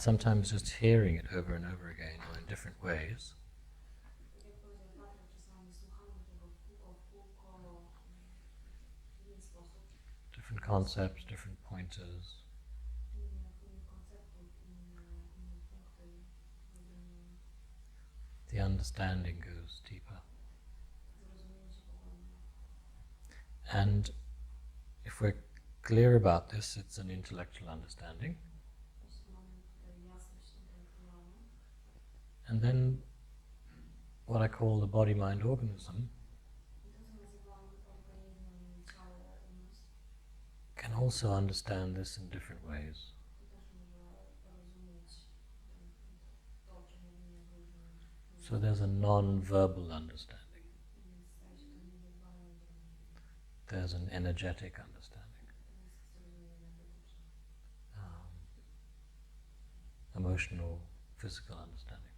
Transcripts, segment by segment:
sometimes just hearing it over and over again or in different ways different concepts, different pointers, the understanding goes deeper. And if we're clear about this, it's an intellectual understanding. And then what I call the body-mind organism can also understand this in different ways. So there's a non-verbal understanding. There's an energetic understanding. Emotional, physical understanding.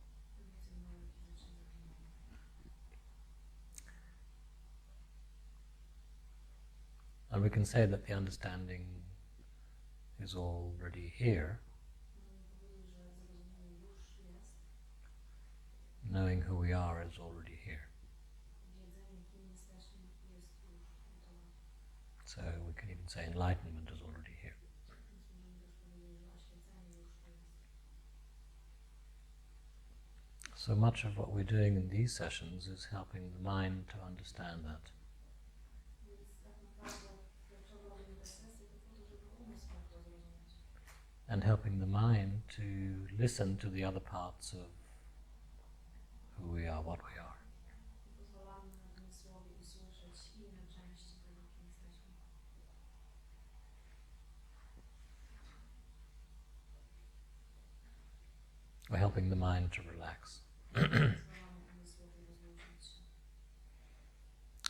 And we can say that the understanding is already here. Knowing who we are is already here. So we can even say enlightenment is already here. So much of what we're doing in these sessions is helping the mind to understand that. And helping the mind to listen to the other parts of who we are, what we are. We're helping the mind to relax.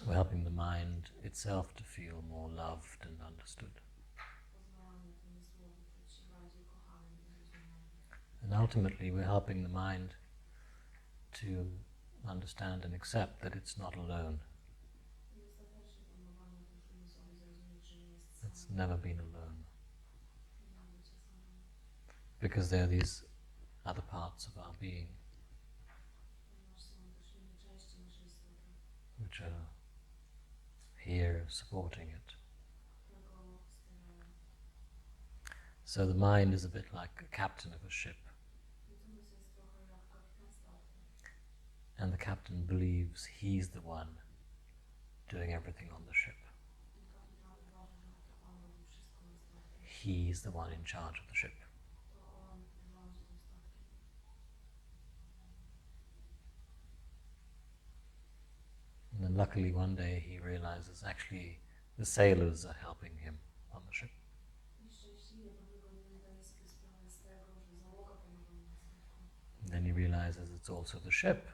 We're helping the mind itself to feel more loved and understood. And ultimately we're helping the mind to understand and accept that it's not alone. It's never been alone. Because there are these other parts of our being which are here supporting it. So the mind is a bit like a captain of a ship. And the captain believes he's the one doing everything on the ship. He's the one in charge of the ship. And then luckily one day he realizes actually the sailors are helping him on the ship. And then he realizes it's also the ship.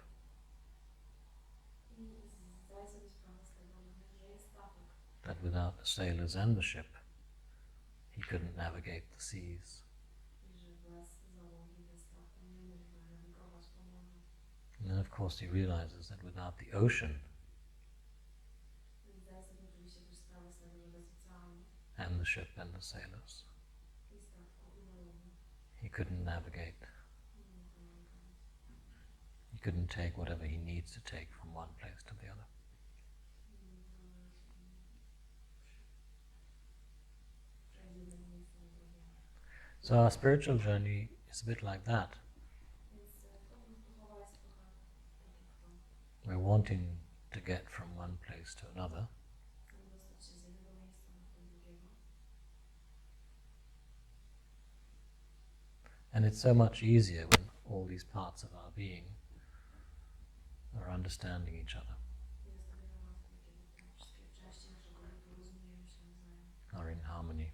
That without the sailors and the ship, he couldn't navigate the seas. And then of course he realizes that without the ocean and the ship and the sailors, he couldn't navigate. He couldn't take whatever he needs to take from one place to the other. So our spiritual journey is a bit like that. We're wanting to get from one place to another. And it's so much easier when all these parts of our being are understanding each other, are in harmony.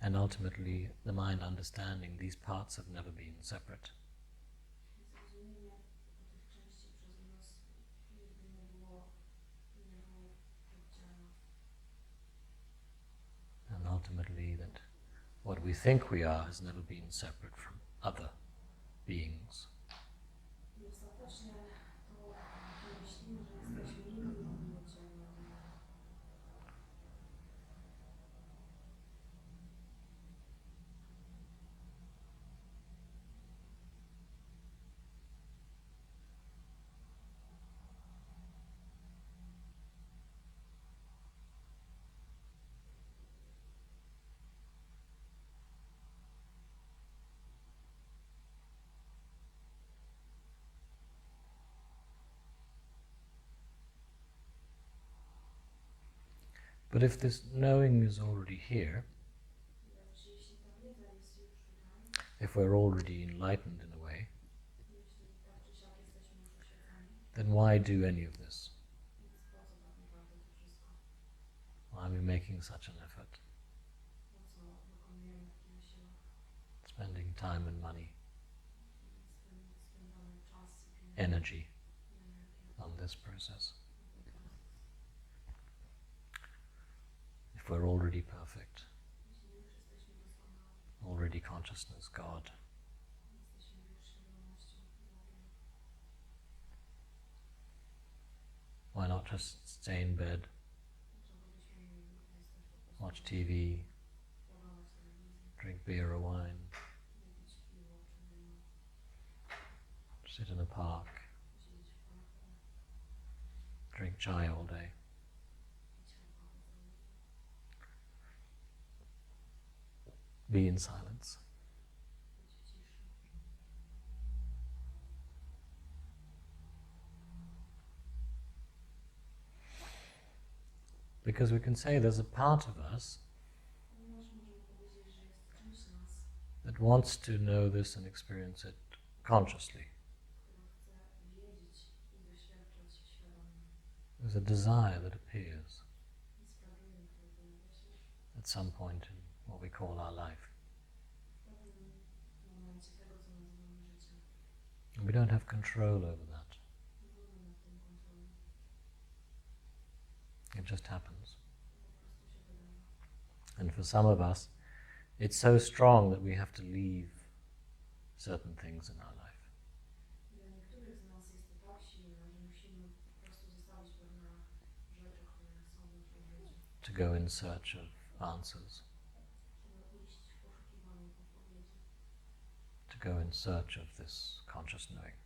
And ultimately, the mind understanding these parts have never been separate. And ultimately that what we think we are has never been separate from other beings. But if this knowing is already here, jeśli ta wiedza jest już tutaj, if we're already enlightened in a way, jeśli tak czy siak jesteśmy już oświeceni, then why do any of this? więc po co tak naprawdę to wszystko? Why are we making such an effort? Po co wykonujemy taki wysiłek? Spending time and money, Spędzamy czas i pieniądze energy i energię on this process. na ten proces. If we're already perfect, Jeśli już jesteśmy doskonali, already consciousness, God, jesteśmy już świadomością Bogiem, why not just stay in bed, dlaczego byśmy mieli zostać po prostu watch TV, oglądać telewizję, drink beer or wine, wypić piwo czy wino, sit in a park, siedzieć w parku, drink chai all day? pić herbatę cały dzień. Be in silence. Być w ciszy. Because we can say there's a part of us Ponieważ możemy powiedzieć, że jest część nas, that wants to know this and experience it consciously. która chce wiedzieć i doświadczać świadomie. There's a desire that appears Jest pragnienie, które pojawia się at some point in what we call our life. w pewnym momencie tego, co nazywamy życiem. And we don't have control over that. Nie mamy nad tym kontroli. It just happens. To po prostu się wydarza. And for some of us, it's so strong that we have to leave certain things in our life. Dla niektórych z nas jest to tak silne, że musimy po prostu zostawić pewne rzeczy, które są w naszym życiu, To go in search of answers, żeby iść w poszukiwaniu odpowiedzi, to go in search of this conscious knowing.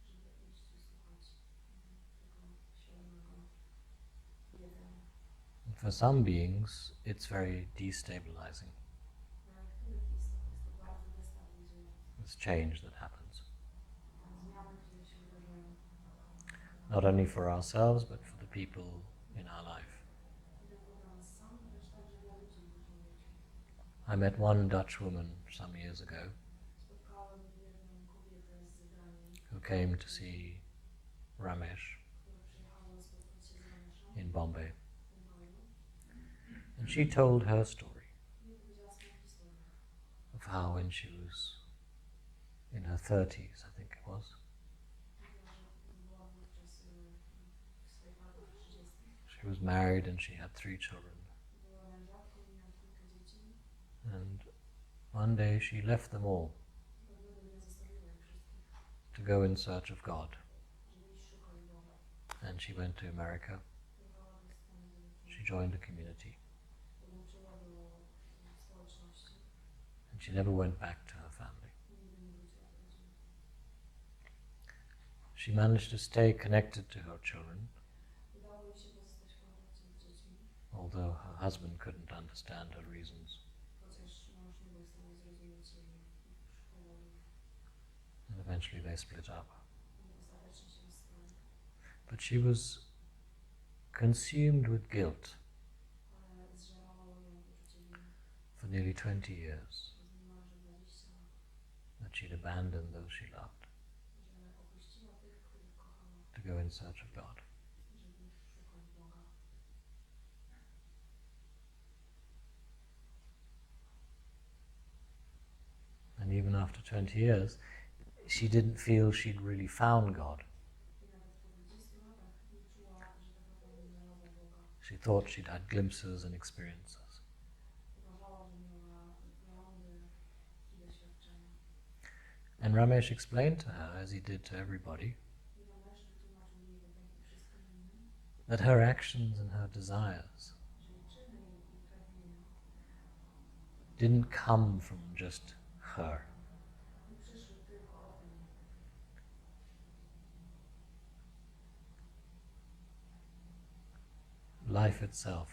żeby iść i słuchać tego świadomego wiedzenia. And for some beings, it's very destabilizing, Dla niektórych istot jest to bardzo destabilizujące. this change that happens. Te zmiany, które się wydarzają, Not only for ourselves, but for the people in our life. nie tylko dla nas samych, lecz także dla ludzi w naszym życiu. I met one Dutch woman some years ago Spotkałem jedną kobietę z Danii, who came to see Ramesh która przyjechała spotkać się z Rameszem in Bombay. w Mumbaiu And she told her story i opowiedziała swoją historię. of how when she was in her 30s, I think it was, Mówiła, że była wówczas w swoich latach 30. she was married and she had 3 children. Była mężatką i miała 3 dzieci. And one day she left them all Pewnego dnia zostawiła ich wszystkich, to go in search of God. żeby iść szukać Boga. And she went to America. Pojechała do Stanów She Zjednoczonych, joined a community. dołączyła do społeczności And she never went back to her family. i nigdy nie wróciła do rodziny. She managed to stay connected to her children, Udało jej się pozostać w kontakcie z dziećmi, although her husband couldn't understand her reasons. chociaż mąż nie był w stanie zrozumieć jej powodów And eventually they split up. i ostatecznie się rozstali. But she was consumed with guilt Ale zżerało ją poczucie winy for nearly 20 years przez niemalże 20 lat, that she'd abandoned those she loved że opuściła tych, których kochała, to go in search of God. żeby szukać Boga. And even after 20 years, she didn't feel she'd really found God. I nawet po 20 latach nie czuła, że tak naprawdę znalazła Boga. She thought she'd had glimpses and experiences. Uważała, że miała przeglądy i doświadczenia. And Ramesh explained to her, as he did to everybody, I Ramesh wytłumaczył jej, tak jak i wszystkim innym, that her actions and her desires że jej czyny i pragnienia didn't come from just her. nie przyszły tylko od niej. Life itself,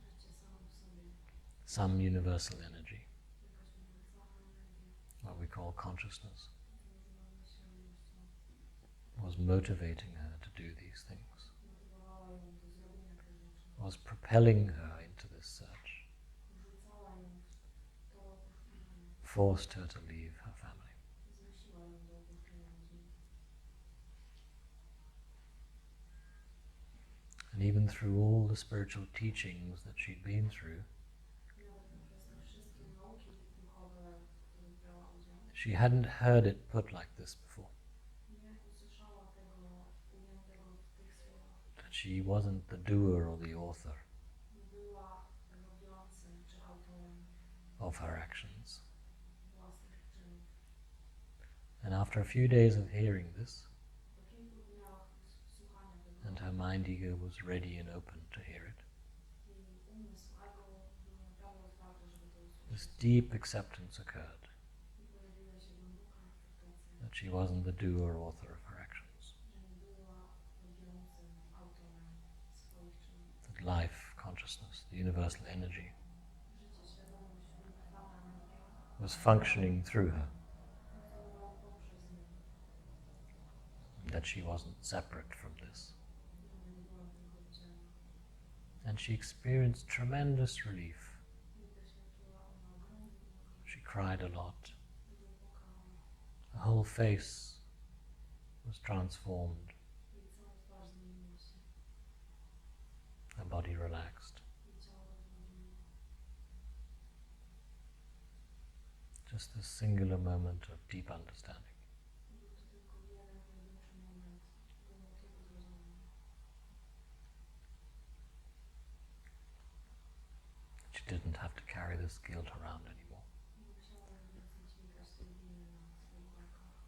Życie samo w sobie, some universal energy, jakaś uniwersalna energia, what we call consciousness, to nazywamy świadomością, was motivating her to do these things. motywowała ją do zrobienia tych rzeczy. was propelling her into this search, Wrzucała ją w to poszukiwanie, forced her to leave her family. zmusiła ją do opuszczenia rodziny. And even through all the spiritual teachings that she'd been through, I nawet poprzez te wszystkie nauki duchowe, w których brała udział, she hadn't heard it put like this before. nie usłyszała tego ujętego w tych słowach. That she wasn't the doer or the author Nie była robiącym czy autorem of her actions. własnych czynów. And after a few days of hearing this, Po kilku dniach słuchania tego, and her mind ego was ready and open to hear it, jej umysł, ego były naprawdę otwarte, żeby to this usłyszeć. deep acceptance occurred I pojawiła się głęboka akceptacja, that she wasn't the doer or author of her actions. że nie była robiącym autorem swoich czynów. That life, consciousness, the universal energy Życie, świadomość, uniwersalna energia was functioning through her. funkcjonowało poprzez nią. That she wasn't separate from this. Że ona nie była tylko oddzielna. And she experienced tremendous relief. I doświadczyła ona ogromnej ulgi. She cried a lot. Dużo płakała. Her whole face was transformed. Jej cała twarz zmieniła się. Her body relaxed. Jej ciało rozluźniło. Just a singular moment of deep understanding. Był to tylko jeden pojedynczy moment głębokiego zrozumienia. She didn't have to carry this guilt around anymore. Nie musiała już więcej dźwigać tej winy na swoich barkach.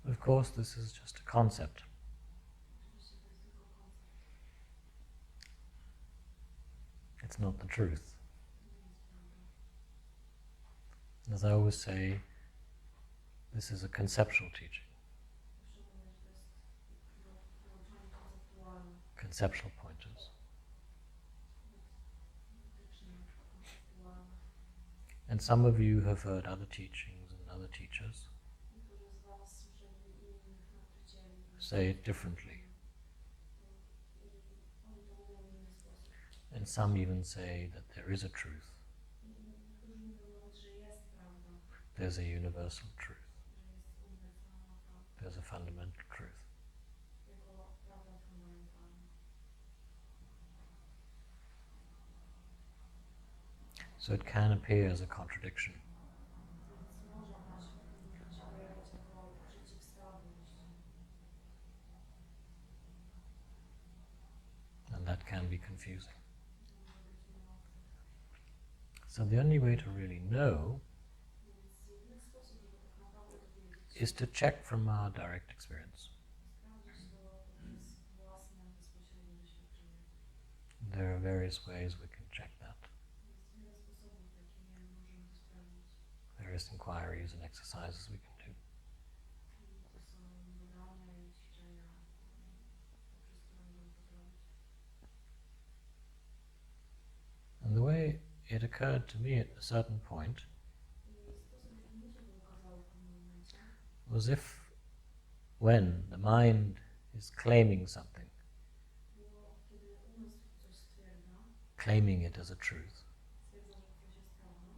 But of course, this is just a concept. Oczywiście to jest tylko koncept, It's not the truth. to nie jest prawda. As I always say, this is a conceptual teaching, Szczególnie, że to jest nauczanie konceptualne, conceptual pointers. wytyczne konceptualne. And some of you have heard other teachings and other teachers Niektórzy z Was słyszeli innych nauczycieli. say it differently. I oni to mówią w inny sposób. And some even say that there is a truth. I niektórzy mówią nawet, że jest prawda, There's a universal truth. że jest uniwersalna prawda, There's a fundamental truth. jako prawda fundamentalna. So it can appear as a contradiction. Więc może ona się pojawiać jako przeciwstawność. And that can be confusing. To może być mylące. So the only way to really know Więc jedyny sposób, żeby tak naprawdę dowiedzieć is to check from our direct experience. sprawdzić to poprzez własne, bezpośrednie doświadczenie. There are various ways we can check that. Jest wiele sposobów, w jakimi możemy to sprawdzić. Various inquiries and exercises we can do. I to są badania i ćwiczenia, poprzez które możemy to zrobić. And the way it occurred to me at a certain point I sposób, w jaki mi się to ukazało w pewnym momencie, was if when the mind is claiming something, było, kiedy umysł coś stwierdza, claiming it as a truth, stwierdza, że coś jest prawdą,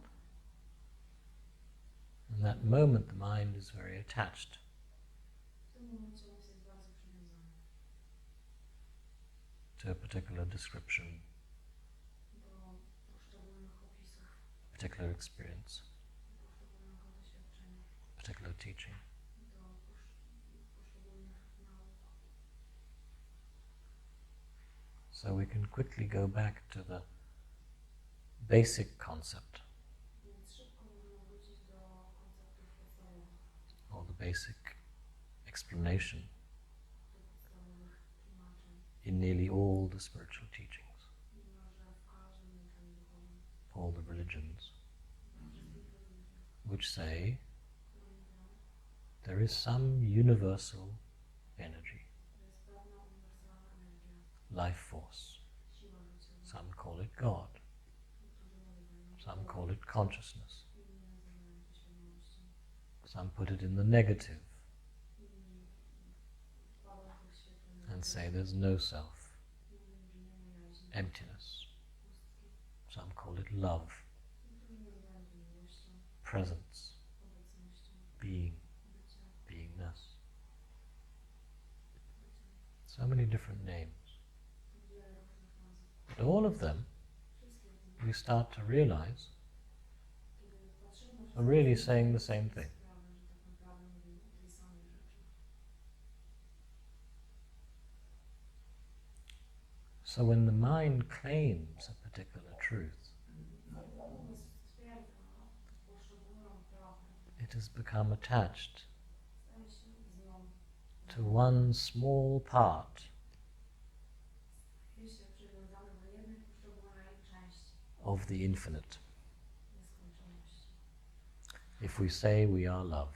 in that moment the mind is very attached. w tym momencie umysł jest bardzo przywiązany To a particular description, do poszczególnych particular experience, do poszczególnego doświadczenia, particular teaching. do poszczególnych nauk. So we can quickly go back to the basic concept, Więc szybko możemy wrócić do konceptów podstawowych, or the basic explanation do podstawowych tłumaczeń, in nearly all the spiritual teachings, niemalże w każdym uczeniu duchowym, all the religions, we wszystkich religiach, which say które mówią, there is some universal energy, że jest pewna uniwersalna energia, life force. siła życiowa. Some call it God, Niektórzy nazywają some Bogiem, call it consciousness, inni nazywają to świadomością, some put it in the negative inni wkładają to w świetle and negatywne say there's no self, i mówią, że nie ma jaźni, emptiness. pustki. Some call it love, Niektórzy nazywają to miłością, presence, obecnością, being, byciem, beingness. byciem. So many different names. Wiele różnych nazw. But all of them, Wszystkie z nich, we start to realize, kiedy patrzymy na are really saying the same thing. sprawę, że tak naprawdę mówimy o tej samej rzeczy. So when the mind claims a particular truth, Kiedy umysł stwierdza poszczególną prawdę, it has become attached staje się z nią, to one small part staje się przywiązany do jednej poszczególnej części of the infinite. nieskończoności. If we say we are love,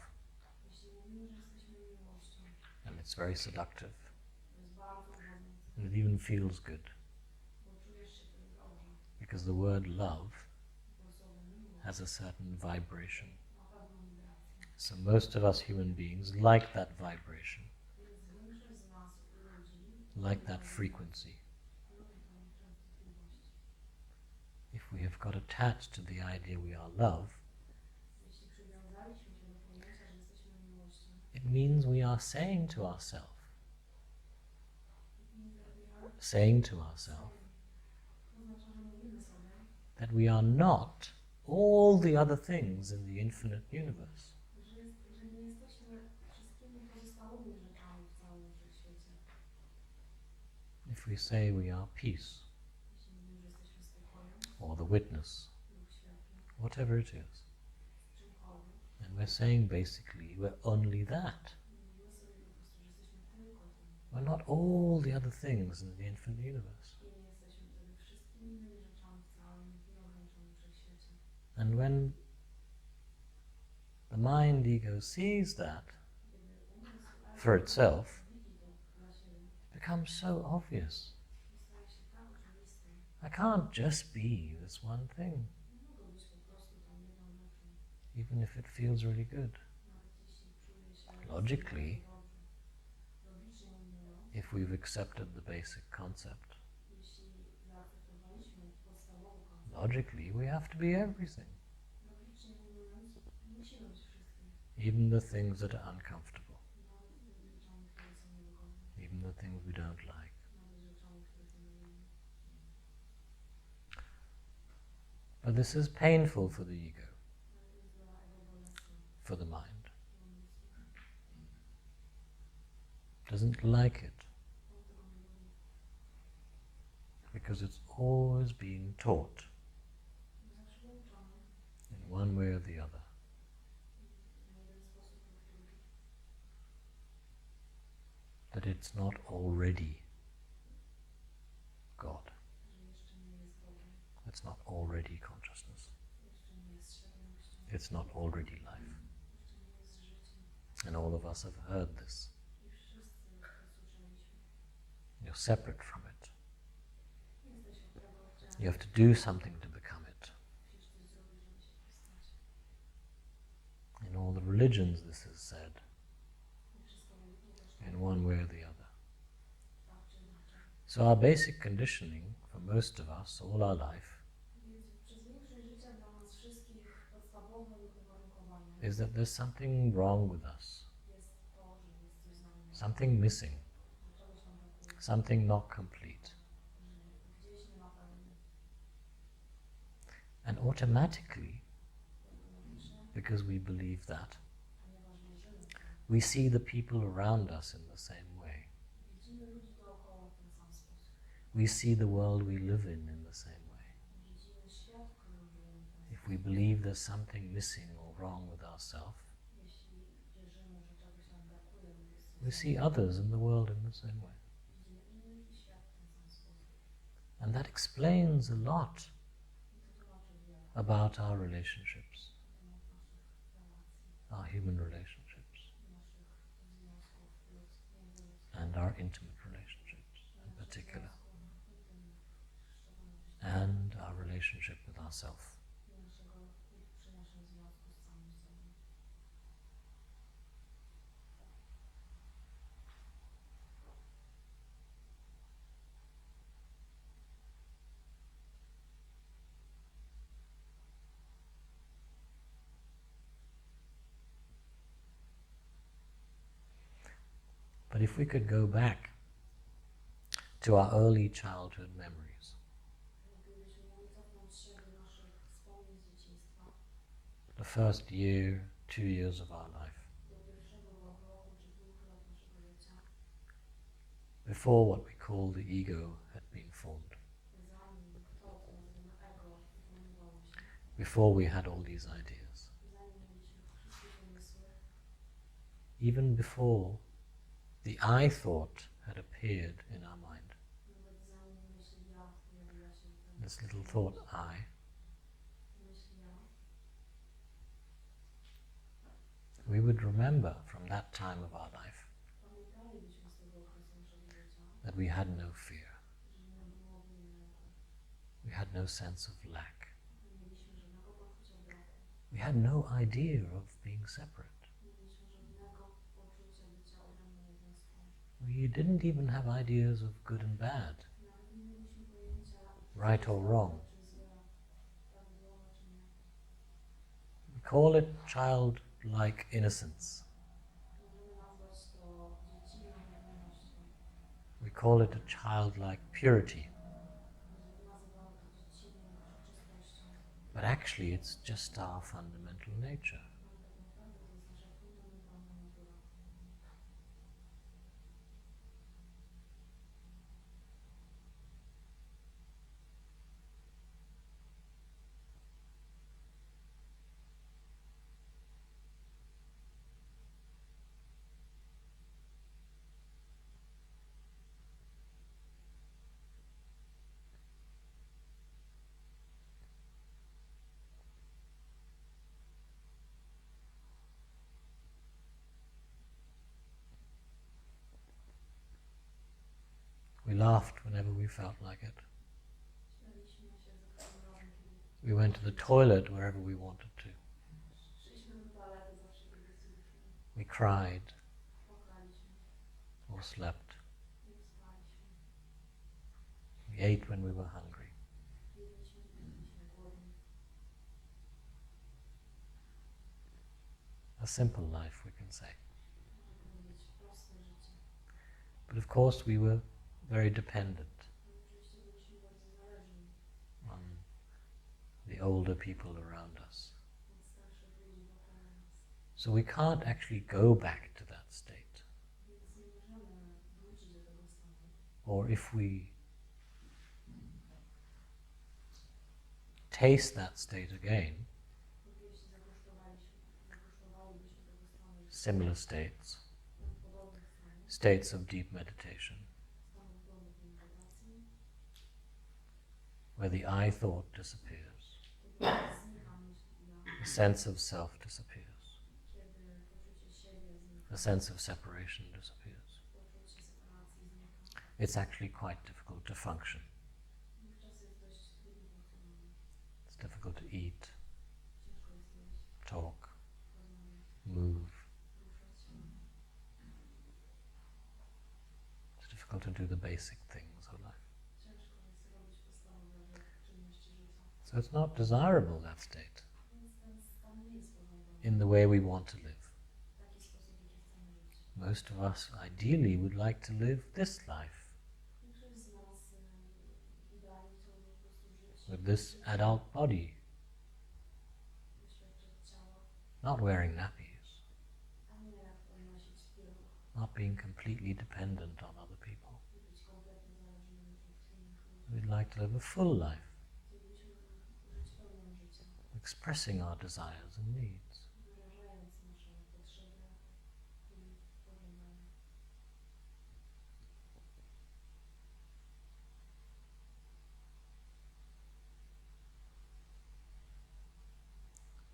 Jeśli mówimy, że jesteśmy miłością, and it's very seductive, to jest bardzo uwodzące, and it even feels good, bo czujesz się wtedy dobrze, because the word love bo słowo miłość has a certain vibration. ma pewną wibrację. So most of us human beings like that vibration, Więc większość z nas ludzi like that frequency. lubi tą częstotliwość. If we have got attached to the idea we are love, Jeśli przywiązaliśmy się do pojęcia, że jesteśmy miłością, it means we are saying to ourselves, it means that we are saying to ourselves to znaczy, że mówimy sobie, that we are not all the other things in the infinite universe. że nie jesteśmy wszystkimi pozostałymi rzeczami w całym wszechświecie. If we say we are peace, Jeśli mówimy, że jesteśmy spokojem or the witness, lub światłem, whatever it is, czymkolwiek, and we're saying basically we're only that. mówimy sobie po prostu, że jesteśmy tylko tym We're not all the other things in the infinite universe. i nie jesteśmy wtedy wszystkimi innymi rzeczami w całym nieograniczonym wszechświecie. And when the mind ego sees that Kiedy umysł for itself, widzi to dla siebie, it becomes so obvious. to staje się tak oczywiste. I can't just be this one thing, Nie mogę być po prostu tą jedną rzeczą, even if it feels really good. nawet jeśli czuję się Logically, dobrze. Logicznie ujmując, if we've accepted the basic concept, jeśli zaakceptowaliśmy podstawowy koncept, logically we have to be everything, logicznie ujmując, musimy być wszystkim. even the things that are uncomfortable, Nawet tymi rzeczami, które są niewygodne, even the things we don't like. nawet rzeczami, których nie lubimy. But this is painful for the ego, Ale to jest dla ego bolesne, for the mind. dla umysłu. Doesn't like it On tego nie lubi, because it's always being taught bo zawsze był uczony in one way or the other na jeden sposób lub drugi, that it's not already God, że jeszcze nie jest Bogiem, it's not already consciousness, jeszcze nie jest świadomością, it's not already life. jeszcze nie jest życiem. And all of us have heard this. I wszyscy to słyszeliśmy. You're separate from it. Nie jesteś od tego You oddzielny. have to do something to become it. Musisz coś zrobić, żeby się postać. In all the religions this is said, I wszystko religie też tak, in one way or the other. tak czy inaczej. So our basic conditioning for most of us, all our life, Więc przez większość życia dla nas wszystkich podstawowym uwarunkowaniem is that there's something wrong with us, jest to, że jest coś z nami nie tak, something missing, że czegoś nam brakuje, something not complete. że gdzieś nie ma pełni. And automatically, automatycznie, because we believe that, ponieważ wierzymy w to, we see the people around us in the same way. widzimy ludzi dookoła w ten sam sposób. We see the world we live in the same way. Widzimy świat, w którym żyjemy w ten If sposób. we believe there's something missing or wrong with ourselves, Jeśli wierzymy, że czegoś nam brakuje lub jest we coś see others in the world in the same way. widzimy innych i świat w ten sam sposób. And that explains a lot I to tłumaczy wiele about our relationships, na temat naszych relacji, our human relationships, naszych związków międzyludzkich, and our intimate relationships in naszych particular, związków intymnych w szczególności, and our relationship with ourselves. i przy naszym związku z samym sobą. But if we could go back to our early childhood memories, Gdybyśmy mogli cofnąć się do naszych wspomnień z dzieciństwa, the first year, 2 years of our life, do pierwszego roku czy 2 lat naszego życia, before what we call the ego had been formed, zanim to, co nazywamy ego, uformowało się, before we had all these ideas, zanim mieliśmy wszystkie pomysły, even before the I thought had appeared in our mind. nawet zanim myśl ja pojawiła się w tym, This little thought, I, myśl ja, we would remember from that time of our life pamiętalibyśmy z tego okresu naszego życia, that we had no fear, że nie było w nim lęku, we had no sense of lack, nie mieliśmy żadnego poczucia braku, we had no idea of being separate. nie mieliśmy żadnego poczucia bycia odrębnym jednostką. We didn't even have ideas of good and bad, Nawet nie mieliśmy pojęcia, right or wrong. czy złe, prawidłowe czy nie. We call it childlike innocence. Możemy nazwać to dziecinną niewinnością. We call it a childlike purity. Nazywamy to dziecinną czystością. But actually it's just our fundamental nature. Ale tak naprawdę to jest nasza fundamentalna natura. We laughed whenever we felt like it. Śmialiśmy się za każdym razem, kiedy We went to the toilet wherever we wanted to. szliśmy do toalety zawsze, kiedy chcieliśmy. We cried Płakaliśmy or slept. lub spaliśmy. We ate when we were hungry. Jedliśmy, kiedy byliśmy głodni. A simple life, we can say. Można powiedzieć proste życie. But of course we were very dependent No, oczywiście byliśmy bardzo zależni on the older people around us. od starszych ludzi wokół nas. So we can't actually go back to that state. Więc nie możemy wrócić do tego stanu. Or if we taste that state again, Lub jeśli zaguszczowalibyśmy tego stanu similar states, lub podobnych stanów, states of deep meditation, stanów głębokiej medytacji, where the I thought disappears, kiedy znika myśl ja, the sense of self disappears, kiedy poczucie siebie znika, the sense of separation disappears. poczucie separacji znika. It's actually quite difficult to function. Wówczas jest dość trudno funkcjonować. It's difficult to eat, Ciężko jest jeść, talk, rozmawiać, move. ruszać się. It's difficult to do the basic things of life. Ciężko jest robić podstawowe czynności życia. So it's not desirable, that state, Więc ten stan nie jest pożądany in the way we want to live. w taki sposób, w jaki chcemy żyć. Most of us ideally would like to live this life Większość z nas idealnie chciałoby po prostu żyć with this adult body, not wearing nappies, a nie nosić pieluch not being completely dependent on other people. i być kompletnie zależnym od innych ludzi. We'd like to live a full life, Chcielibyśmy żyć pełnią życia, expressing our desires and needs. wyrażając nasze potrzeby i pożądania.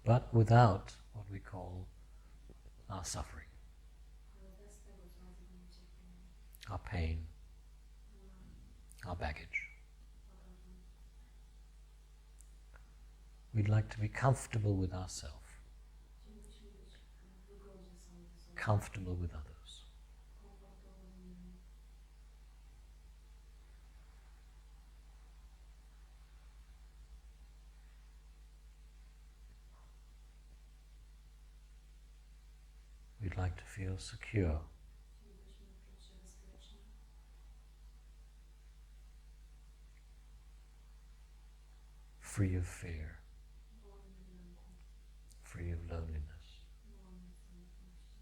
But without what we call our suffering, Ale bez tego, co nazywamy cierpieniem, our pain, our baggage. bagażem. We'd like to be comfortable with ourselves, Chcielibyśmy być w wygodzie sami ze sobą, comfortable with others. komfortowo z innymi. We'd like to feel secure, Chcielibyśmy czuć się bezpiecznie, free of fear, wolni od lęku, free of loneliness. wolni od samotności.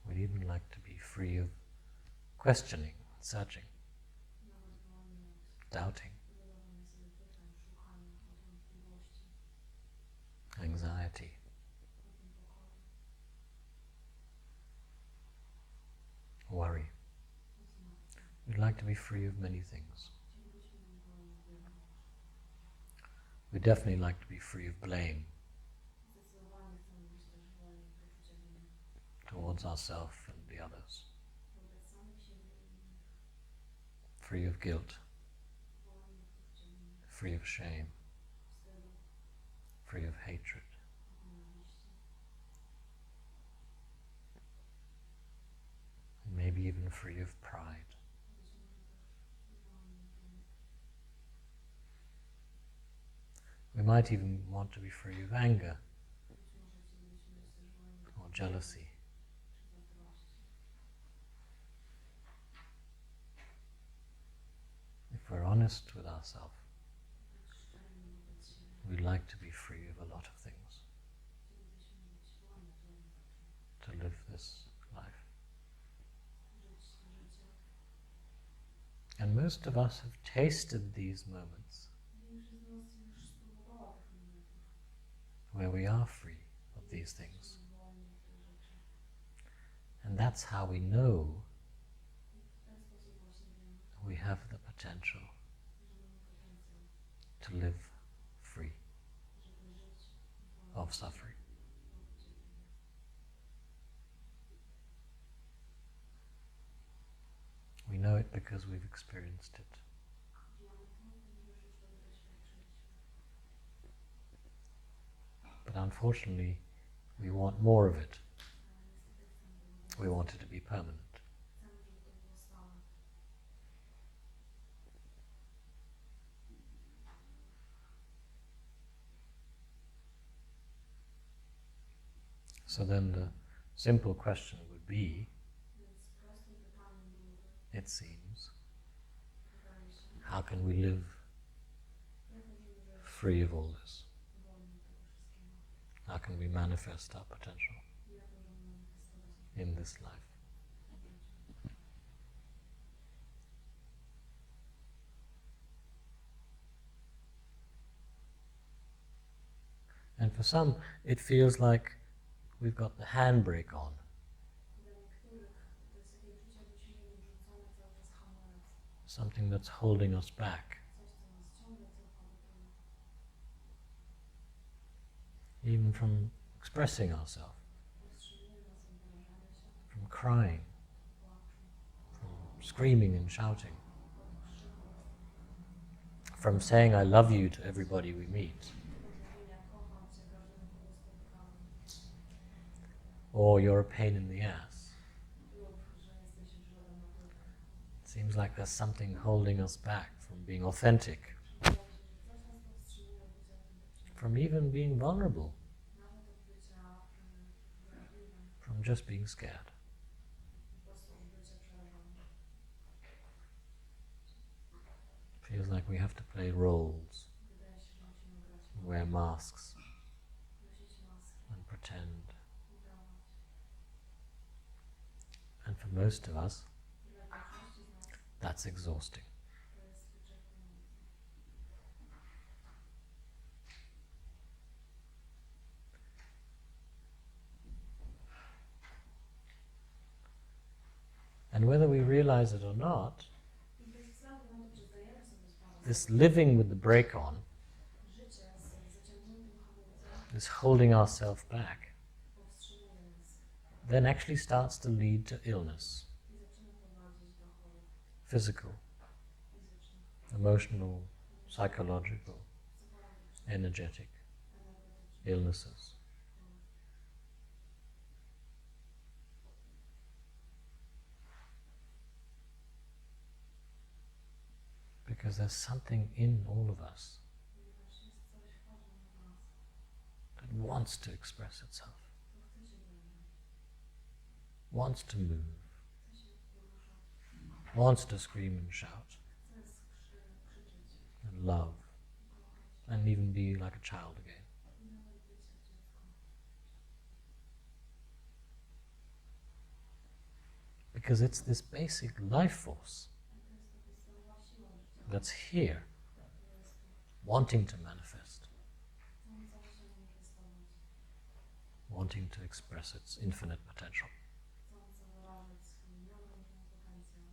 We'd even like to be free of questioning, searching, Nawet wolni od doubting, zadawania sobie pytań, szukania, od wątpliwości, anxiety, od niepokoju, worry. od zmartwień. We'd like to be free of many things. Chcielibyśmy być wolni od wielu rzeczy. We'd definitely like to be free of blame Zdecydowanie chcemy być też wolni od poczucia winy towards ourselves and the others, wobec samych siebie i innych, free of guilt, wolni od poczucia winy, free of shame, wstydu, free of hatred. od nienawiści, And maybe even free of pride. być może też wolni od dumy. We might even want to be free of anger Być może chcielibyśmy być też wolni od or jealousy. czy zazdrości. If we're honest with ourselves, Być szczerymi wobec siebie. we'd like to be free of a lot of things Chcielibyśmy być wolni od wielu rzeczy. to live this life. Żyć to życie. And most of us have tasted these moments Większość z nas już spróbowała tych momentów. where we are free of these things. Jesteśmy wolni od tych rzeczy. And that's how we know I w ten sposób właśnie wiemy, we have the potential że mamy potencjał, to live free żeby żyć wolni of suffering. od cierpienia. We know it because we've experienced it. Wiemy to, ponieważ już tego doświadczyliśmy. But unfortunately, we want more of it. Ale niestety chcemy tego We więcej. want it to be permanent. Chcemy, żeby to było stałe. So then the simple question would be, Więc prostym pytaniem byłoby, it seems, wydaje się, how can we live jak możemy żyć free of all this? wolni od tego wszystkiego? How can we manifest our potential I jak możemy manifestować nasze in this life? życie? And for some, it feels like we've got the handbrake on. Dla niektórych to jest takie uczucie, jakbyśmy mieli wrzucony cały czas hamulec. Something that's holding us back, Coś, co nas ciągle cofa do tyłu. even from expressing ourselves, Powstrzymuje nas od wyrażania się, from crying, płaczu, from screaming and shouting, od krzyku, from saying I love you to everybody we meet, od mówienia kocham cię każdemu, kogo spotykamy, or you're a pain in the ass. lub że jesteś żelem na pyłkę. It seems like there's something holding us back from being authentic, Wydaje się, że coś nas powstrzymuje od bycia autentycznym, from even being vulnerable, nawet od bycia wrażliwym, from just being scared. po prostu od bycia przerażonym. Feels like we have to play roles. Wydaje wear masks nosić maski, and pretend. udawać. And for most of us, I dla większości z nas that's exhausting. to jest wyczerpujące. And whether we realize it or not, I bez względu na to, czy zdajemy sobie sprawę this z tego, living with the brake on życie z zaciągniętym hamulcem is holding ourselves back, powstrzymuje nas then actually starts to lead to illness, i zaczyna prowadzić do chorób physical, fizycznych, emotional, psychological, psychologicznych, energetic energetycznych. illnesses. Because there's something in all of us Ponieważ jest coś w każdym z nas, that wants to express itself, co chce się wyrażać, wants to move, chce się poruszać, wants to scream and shout chce krzyczeć, and love kochać and even be like a child again. i nawet być jak dziecko. Because it's this basic life force I to jest ta podstawowa siła życia, that's here, która jest tu, wanting to manifest, chcąca się manifestować, wanting to express its infinite potential. chcąca wyrażać swój nieograniczony potencjał.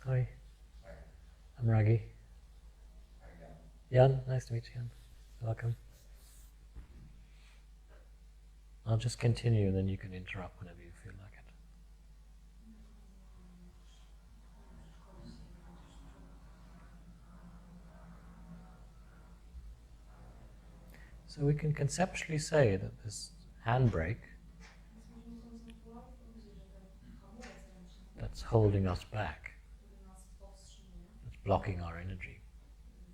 Hi, I'm Ragi. Jan, nice to meet you, Jan. Welcome. I'll just continue and then you can interrupt whenever you feel like it. So we can conceptually say that this handbrake Więc możemy sobie konceptualnie powiedzieć, że ten hamulec ręczny, that's holding us back, który nas powstrzymuje, that's blocking our energy,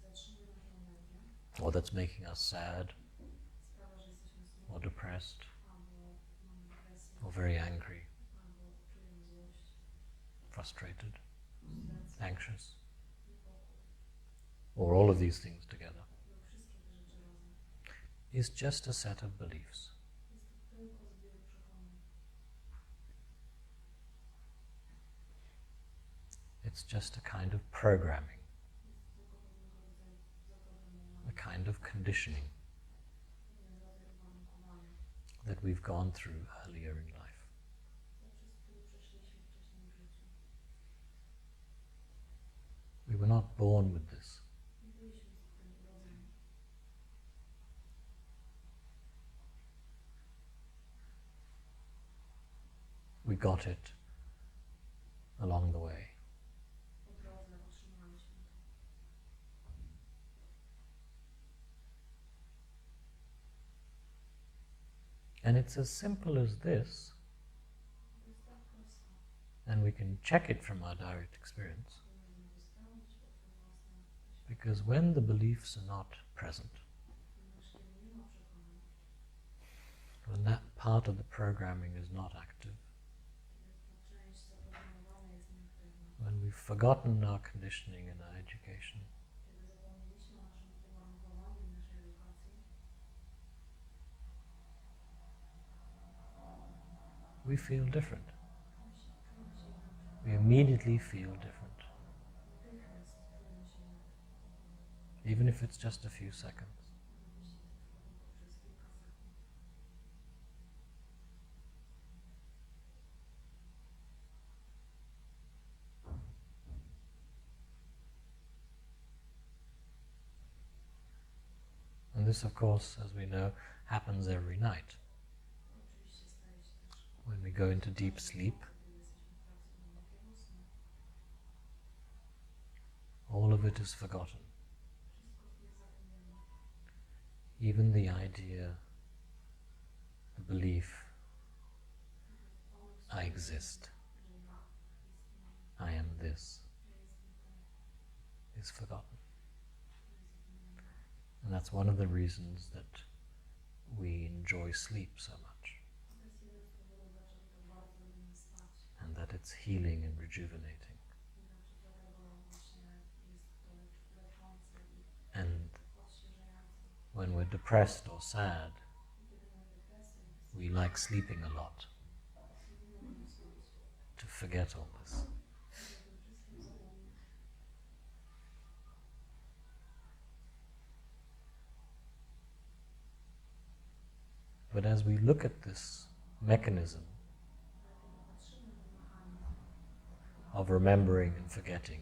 zatrzymuje naszą energię, or that's making us sad, sprawia, że jesteśmy or smutni, depressed, albo mamy depresję, or very angry, albo czujemy złość, frustrated, frustrację, anxious, niepokój, or all of these things together, lub wszystkie te rzeczy razem. is just a set of beliefs. Jest to tylko zbiór przekonań. It's just a kind of programming, Jest tylko pewnego rodzaju a zaprogramowanie, kind of conditioning pewien rodzaj uwarunkowania, that we've gone through earlier in life. przez który przeszliśmy wcześniej w życiu. We were not born with this. Nie byliśmy z tym urodzeni. We got it along the way. Po drodze otrzymaliśmy to. And it's as simple as this, To jest tak prosto, and we can check it from our direct experience. że możemy to sprawdzić poprzez własne doświadczenie. Because when the beliefs are not present, Ponieważ kiedy nie ma przekonań, when that part of the programming is not active, kiedy ta część zaprogramowania jest nieaktywna, when we've forgotten our conditioning and our education, kiedy zapomnieliśmy o naszym uwarunkowaniu i we feel different. Czujemy się inaczej. We immediately feel different, Natychmiast czujemy się inaczej. even if it's just a few seconds. Nawet jeśli to trwa tylko przez kilka sekund. And this, of course, as we know, happens every night. To oczywiście staje się też, When we go into deep sleep, kiedy jesteśmy w trakcie głębokiego snu. all of it is forgotten. Wszystko jest zapomniane. Even the idea, the belief, I exist, Że ja istnieję, I am this, że jestem to, is forgotten. że jest zapomniane. And that's one of the reasons that we enjoy sleep so much, To jest jeden z powodów, dlaczego tak bardzo lubimy spać. and that it's healing and rejuvenating. I dlaczego właśnie jest to leczące i And odświeżające. when we're depressed or sad, I kiedy mamy depresję, we like sleeping a lot lubimy spać, to forget all this. żeby o tym wszystkim zapomnieć. But as we look at this mechanism Ale kiedy patrzymy na ten mechanizm of remembering and forgetting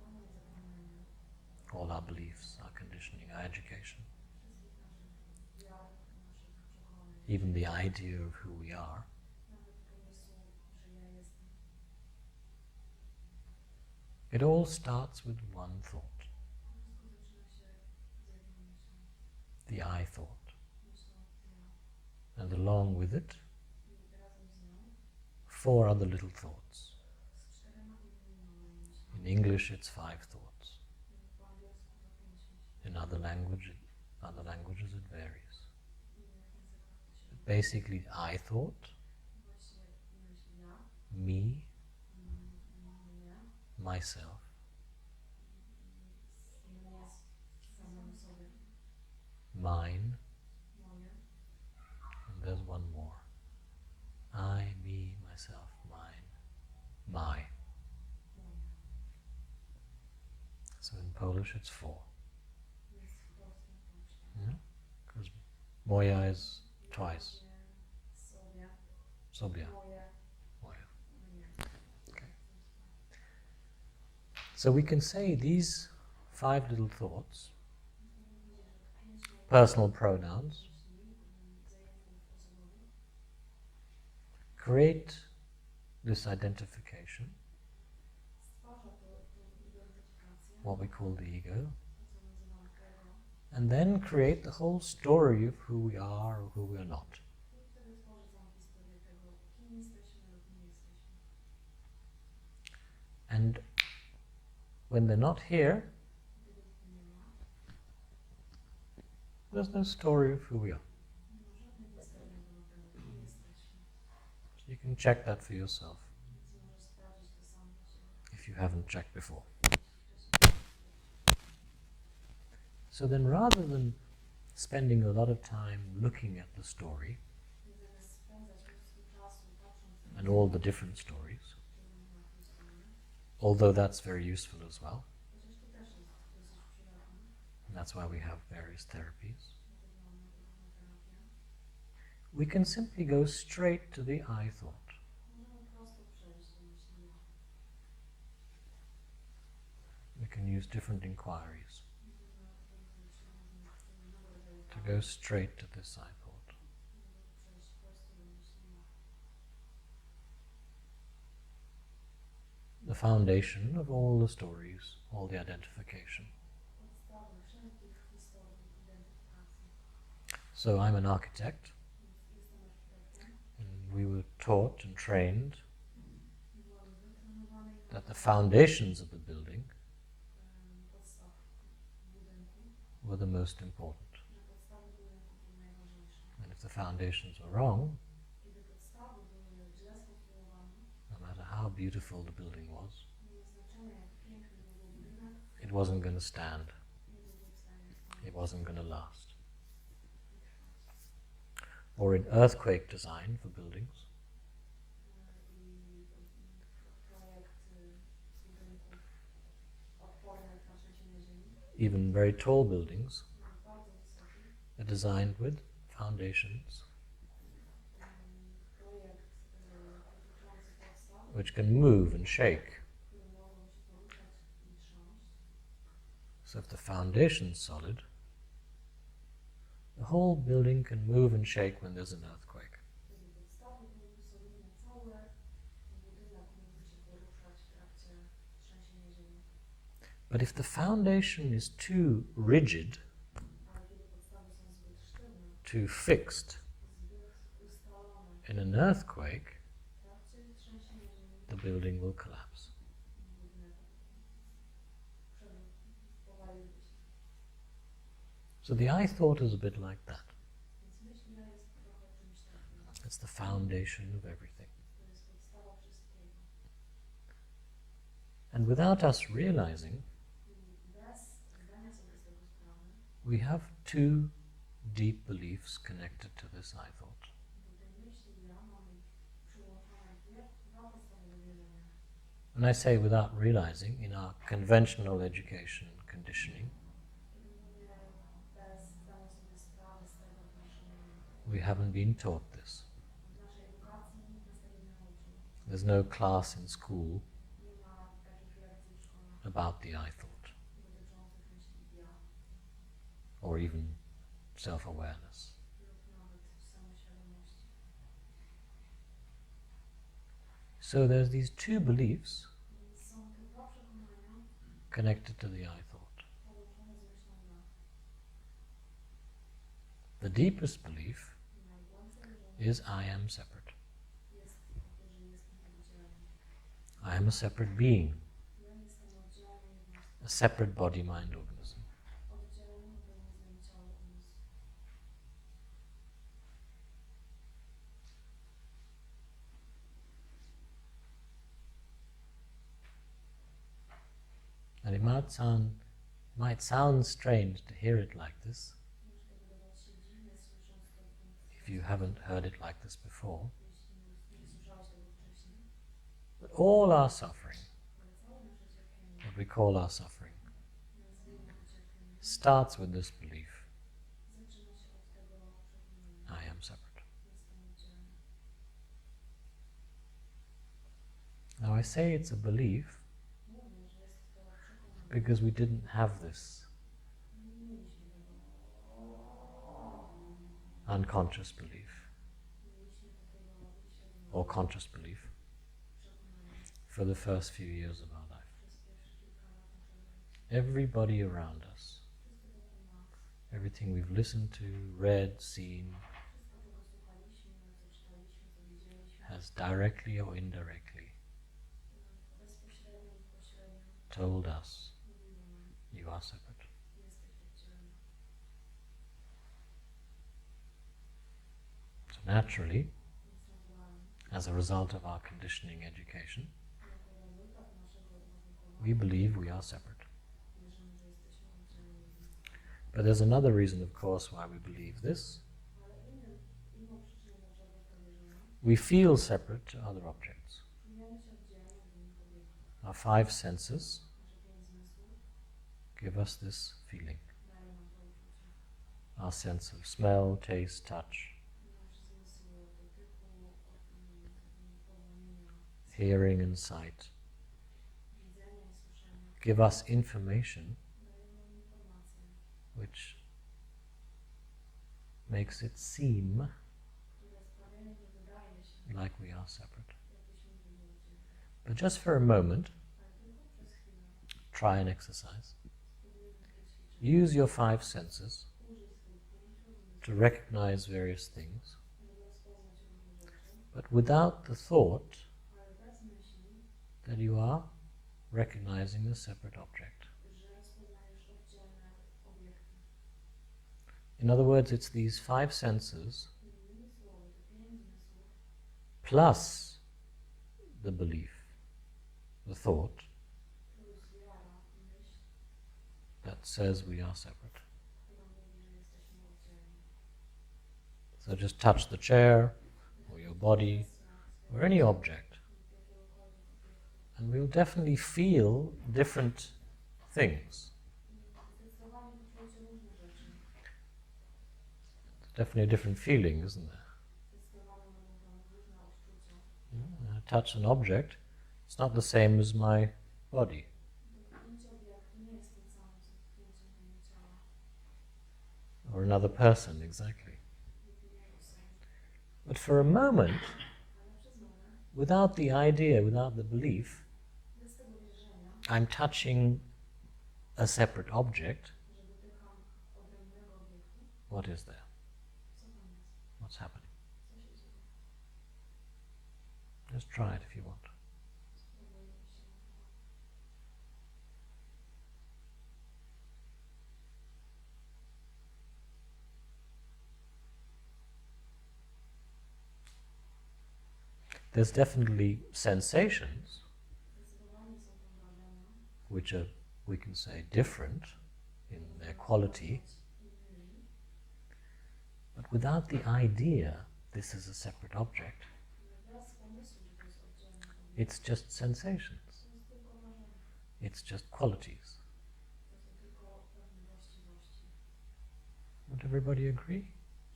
pamiętania i zapominania all our beliefs, our conditioning, our education, wszystkich naszych wiar, naszych przekonań, even the idea of who we are, nawet pomysłu, że ja jestem, it all starts with one thought, to wszystko zaczyna się z jedną myślą, the I thought. myślą ja. And along with it, I razem z nią, 4 other little thoughts. z 4 innymi małymi myślami. In English, it's 5 thoughts. Po angielsku to 5 myśli. In other languages, it varies. W innych językach to się But basically, I thought, właśnie myśl ja, me, mnie, myself, mnie samemu sobie, mine, moje, and there's one more. I, me, myself, mine, my. moje. So in Polish, it's 4. Więc w polskim to 4. Because moja is twice. Sobie, Sobie. moje, Moja. mnie. Okay. So we can say these 5 little thoughts, personal pronouns, create this identification, what we call the ego, and then create the whole story of who we are or who we are not. And when they're not here, there's no story of who we are. So you can check that for yourself if you haven't checked before. So then, rather than spending a lot of time looking at the story and all the different stories, although that's very useful as well, and that's why we have various therapies, we can simply go straight to the I thought. We can use different inquiries to go straight to this I thought. The foundation of all the stories, all the identification. So I'm an architect, and we were taught and trained that the foundations of the building were the most important. And if the foundations were wrong, no matter how beautiful the building was, it wasn't going to stand. It wasn't going to last. Or in earthquake design for buildings, even very tall buildings, nawet bardzo wysoki, are designed with foundations projekt dotyczący podstaw, which can move and shake. które mogą się poruszać i trząść. So if the foundation's solid, the whole building can move and shake when there's an earthquake. Kiedy podstawy byłyby solidne, cały budynek mógłby się poruszać w trakcie trzęsienia ziemi. But if the foundation is too rigid, Ale kiedy podstawy są zbyt sztywne, too fixed, zbyt ustalone in an earthquake, w trakcie trzęsienia ziemi, the building will collapse. budynek powaliłby się. So the I thought is a bit like that. Więc myśl ja jest trochę czymś takim. It's the foundation of everything. To jest podstawa wszystkiego. And without us realizing, I bez zdania sobie z tego sprawy, we have two deep beliefs connected to this I thought. do tej myśli ja mamy przyłączone dwa podstawowe wierzenia. When I say without realizing, in our conventional education conditioning, Kiedy mówię bez zdania sobie sprawy z tego, w we haven't been taught this. naszej edukacji nikt nas tego nie nauczył. There's no class in school Nie ma takich lekcji w szkole about the I thought, dotyczących myśli ja or even self-awareness. lub nawet samoświadomości. So there's these two beliefs Więc są te dwa przekonania connected to the I thought. połączone z myślą ja. The deepest belief Najgłębsze wierzenie is I am separate. jest takie, że jestem oddzielny. I am a separate being, Ja jestem oddzielną jednostką, a separate body-mind organism. oddzielnym organizmem ciała umysłu. And it might sound strange to hear it like this Może to wydawać się dziwne, słysząc to w ten if you haven't heard it like this before. jeśli nie słyszałeś tego wcześniej, But all our suffering, ale całe nasze cierpienie, what we call our suffering, nazwijmy to cierpienie, starts with this belief, zaczyna się od tego przekonania. I am separate. Jestem oddzielny. Now I say it's a belief Mówię, że jest to przekonanie. because we didn't have this Nie mieliśmy tego. unconscious belief Mieliśmy takiego świadomego or conscious belief przekonania for the first few years of our life. przez pierwsze kilka lat naszego życia. Everybody around us, Wszyscy wokół nas, everything we've listened to, read, seen, wszystko czego słuchaliśmy, co czytaliśmy, co widzieliśmy, has directly or indirectly bezpośrednio lub pośrednio told us mówiło nam, you are separate. jesteś oddzielny. So naturally, Więc naturalnie, as a result of our conditioning education, jako rezultat naszego uwarunkowania, we believe we are separate. wierzymy, że jesteśmy oddzielni. But there's another reason, of course, why we believe this. Ale inną przyczyną, dlaczego w to wierzymy, We feel separate to other objects. czujemy się oddzielni od innych obiektów. Our five senses Nasze pięć zmysłów give us this feeling. daje nam to uczucie. Our sense of smell, taste, touch, Nasz zmysł dotyku, powonienia, hearing and sight widzenia i słyszenia give us information dają nam informacje, which makes it seem które sprawiają, że wydaje się, like we are separate. jakbyśmy byli oddzielni. But just for a moment, Ale tylko przez chwilę try an exercise. spróbujmy takie ćwiczenie. Use your five senses Użyj swoich pięciu zmysłów, to recognize various things, żeby rozpoznać różne rzeczy, but without the thought ale bez myśli, that you are recognizing the separate object. że rozpoznajesz oddzielne obiekty. In other words, it's these five senses Innymi słowy, te pięć zmysłów plus the belief, the thought, plus wiara i myśl, that says we are separate. która mówi, że jesteśmy oddzielni. So just touch the chair or your body or any object, and we'll definitely feel different things. Definitely a different feeling, isn't there? Zdecydowanie będą tam różne odczucia. When I touch an object, it's not the same as my body. Dotknięcie obiektu nie jest tym samym, co dotknięcie mojego ciała Or another person, exactly. lub innej osoby. But for a moment, Ale przez moment, without the idea, without the belief, bez tego wierzenia, I'm touching a separate object. że dotykam odrębnego obiektu, What is there? co tam jest? What's happening? Co się dzieje? Just try it if you want. Spróbuję się chyba. There's definitely sensations Zdecydowanie są to wrażenia, which are, we can say, different in their quality, innymi, but without the idea this is a separate object, ale bez pomysłu, że to jest oddzielny obiekt. it's just sensations. To jest tylko wrażenie. It's just qualities. To są tylko pewne właściwości. Would everybody agree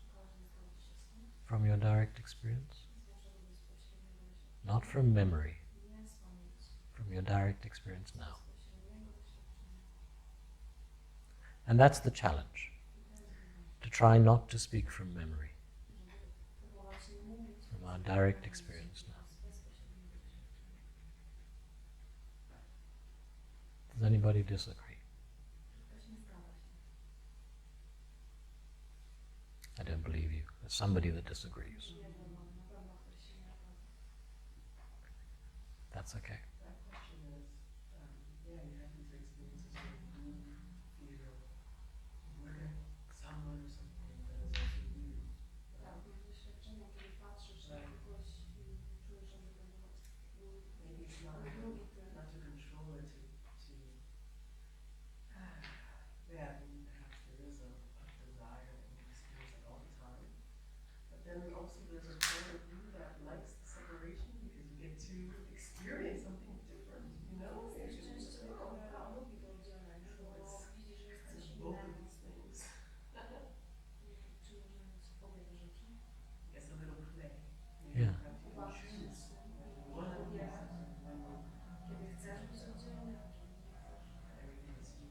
Czy każdy zgodzi się z tym? from your direct experience? Z waszego bezpośredniego doświadczenia? Not from memory, Nie z pamięci. from your direct experience now. Bezpośredniego doświadczenia. And that's the challenge, I to jest wyzwanie. to try not to speak from memory, Żeby próbować nie mówić from our direct experience now. z bezpośredniego doświadczenia. Does anybody disagree? Czy ktoś nie zgadza się? I don't believe you. There's somebody that disagrees. Nie wiem, ale na pewno ktoś się nie zgadza. That's okay. That question is, yeah, you have these experiences where you feel look at someone or something that is also you. Tak, masz doświadczenia, kiedy patrzysz na kogoś i czujesz, że to Maybe it's not drugi ty. not to control it, to yeah, maybe perhaps there is a desire and you experience it all the time. But then also there's a part of you that likes the separation because you get to experience something different, you know? Jest You're część just ciebie, like, oh, która wow. lubi to oddzielenie, bo widzi, że jest coś Both of innego. these things. Czy można mieć obie te rzeczy? I guess a little play. Yeah. Perhaps you can Uważnie choose z tym whether i you want to be wybierać, separate, when kiedy chcesz być oddzielny, a kiedy nie chcesz. everything is you.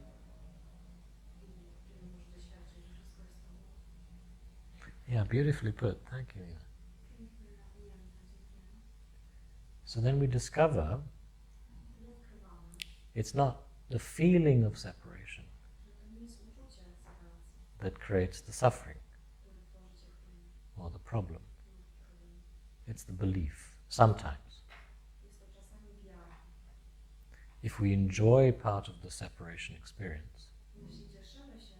I kiedy możesz doświadczyć, że wszystko jest tobą. Yeah, beautifully put. Thank you, Nina. Piękne ujęte, dziękuję. So then we discover Wtedy odkrywamy, it's not the feeling of separation że to nie jest uczucie separacji, that creates the suffering które tworzy cierpienie or the problem. lub problem. It's the belief, sometimes. Jest to czasami wiara. If we enjoy part of the separation experience, Jeśli cieszymy się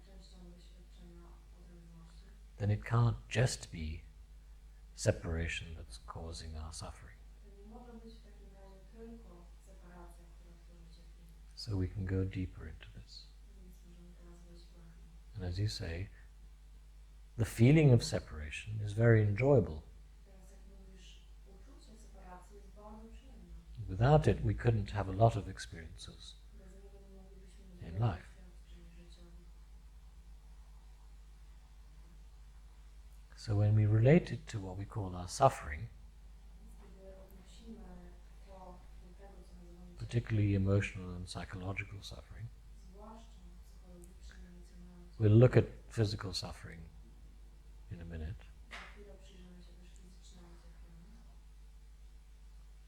częścią doświadczenia odrębności, then it can't just be separation that's causing our suffering. to nie może być w takim razie tylko separacja, która tworzy cierpienie. So we can go deeper into this. Więc możemy teraz wejść głębiej. And as you say, the feeling of separation is very enjoyable. Teraz jak mówisz, uczucie separacji jest bardzo przyjemne. Without it, we couldn't have a lot of experiences. Bez niego nie moglibyśmy mieć In wielu life. doświadczeń życiowych. So when we relate it to what we call our suffering, Więc kiedy odnosimy to do tego, co nazywamy particularly emotional and psychological suffering, zwłaszcza psychologicznym, emocjonalnym, we'll look at physical suffering in a minute. za chwilę przyjrzymy się też fizycznemu cierpieniu.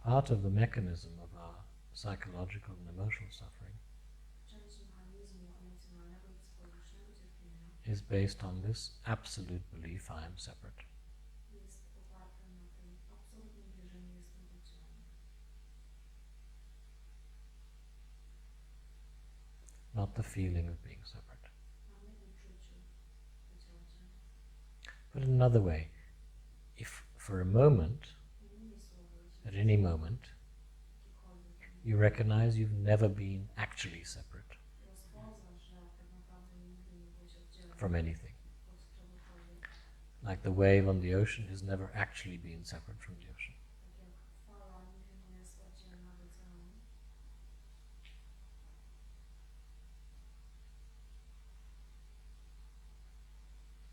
Part of the mechanism of our psychological and emotional suffering Część mechanizmu emocjonalnego i psychologicznego cierpienia is based on this absolute belief I am separate. jest oparte na tym absolutnym wierzeniu, jestem oddzielny. Not the feeling of being separate. A nie uczuciu bycia oddzielnym. Put it another way, if for a moment, Innymi słowy, at jeśli any moment, jakikolwiek you recognize you've never been actually separate rozpoznasz, że tak naprawdę nigdy nie byłeś oddzielny from anything. od czegokolwiek. Like the wave on the ocean has never actually been separate from the ocean. Tak jak fala nigdy nie jest oddzielna od oceanu.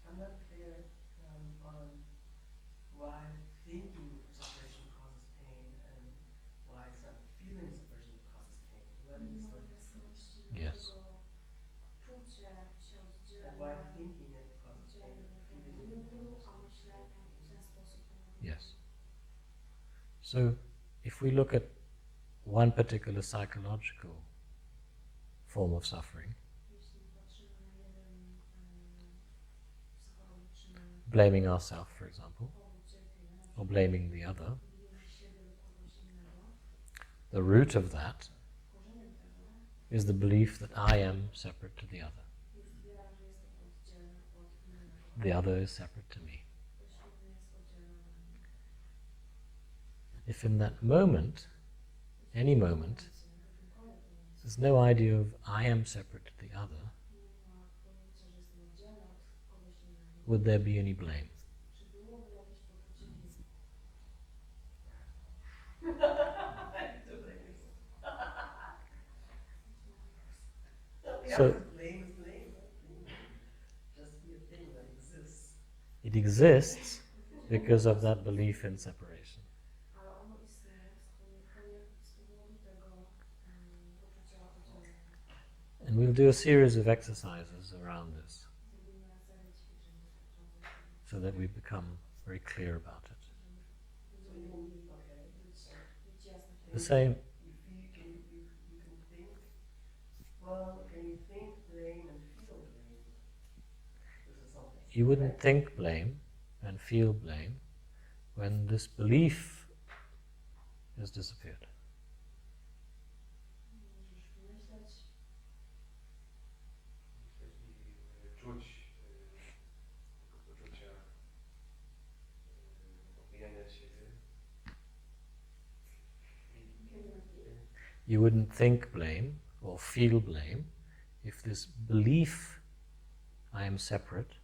I'm not by thinking it causes pain, oddzielny we feeling formie it bólu, causes a pain. myślenie w ten sposób powoduje Yes. So, if we look at one particular psychological form of suffering, jeśli patrzymy na jeden psychologiczny blaming ourselves, for example, powód cierpienia, na or przykład blaming the other, winienie siebie lub kogoś innego, the root of that korzeniem tego is the belief that I am separate to the other. jest wiara, że jestem oddzielny od innego. The other is separate to me. Ktoś inny jest oddzielny ode mnie. If in that moment, any moment, W jakimkolwiek momencie there's no idea of I am separate to the other, nie ma pojęcia, że jestem oddzielny od kogoś innego, would there be any blame? czy byłoby jakieś poczucie winy? So Blame is blame, right? Blame is just be a thing that exists. it exists because of that belief in separation. Ale ono istnieje z powodu tego poczucia oddzielenia. And we'll do a series of exercises around this Zrobimy serię ćwiczeń dotyczących tego, so that we become very clear about it. żeby będziemy mogli być jasni w The tym. same, You feel, you can think, well, can you think blame and feel blame? This is something. you wouldn't think blame and feel blame when this belief has disappeared. Możesz myśleć i czuć tego poczucia odbijania od siebie. You wouldn't think blame or feel blame if this belief I am separate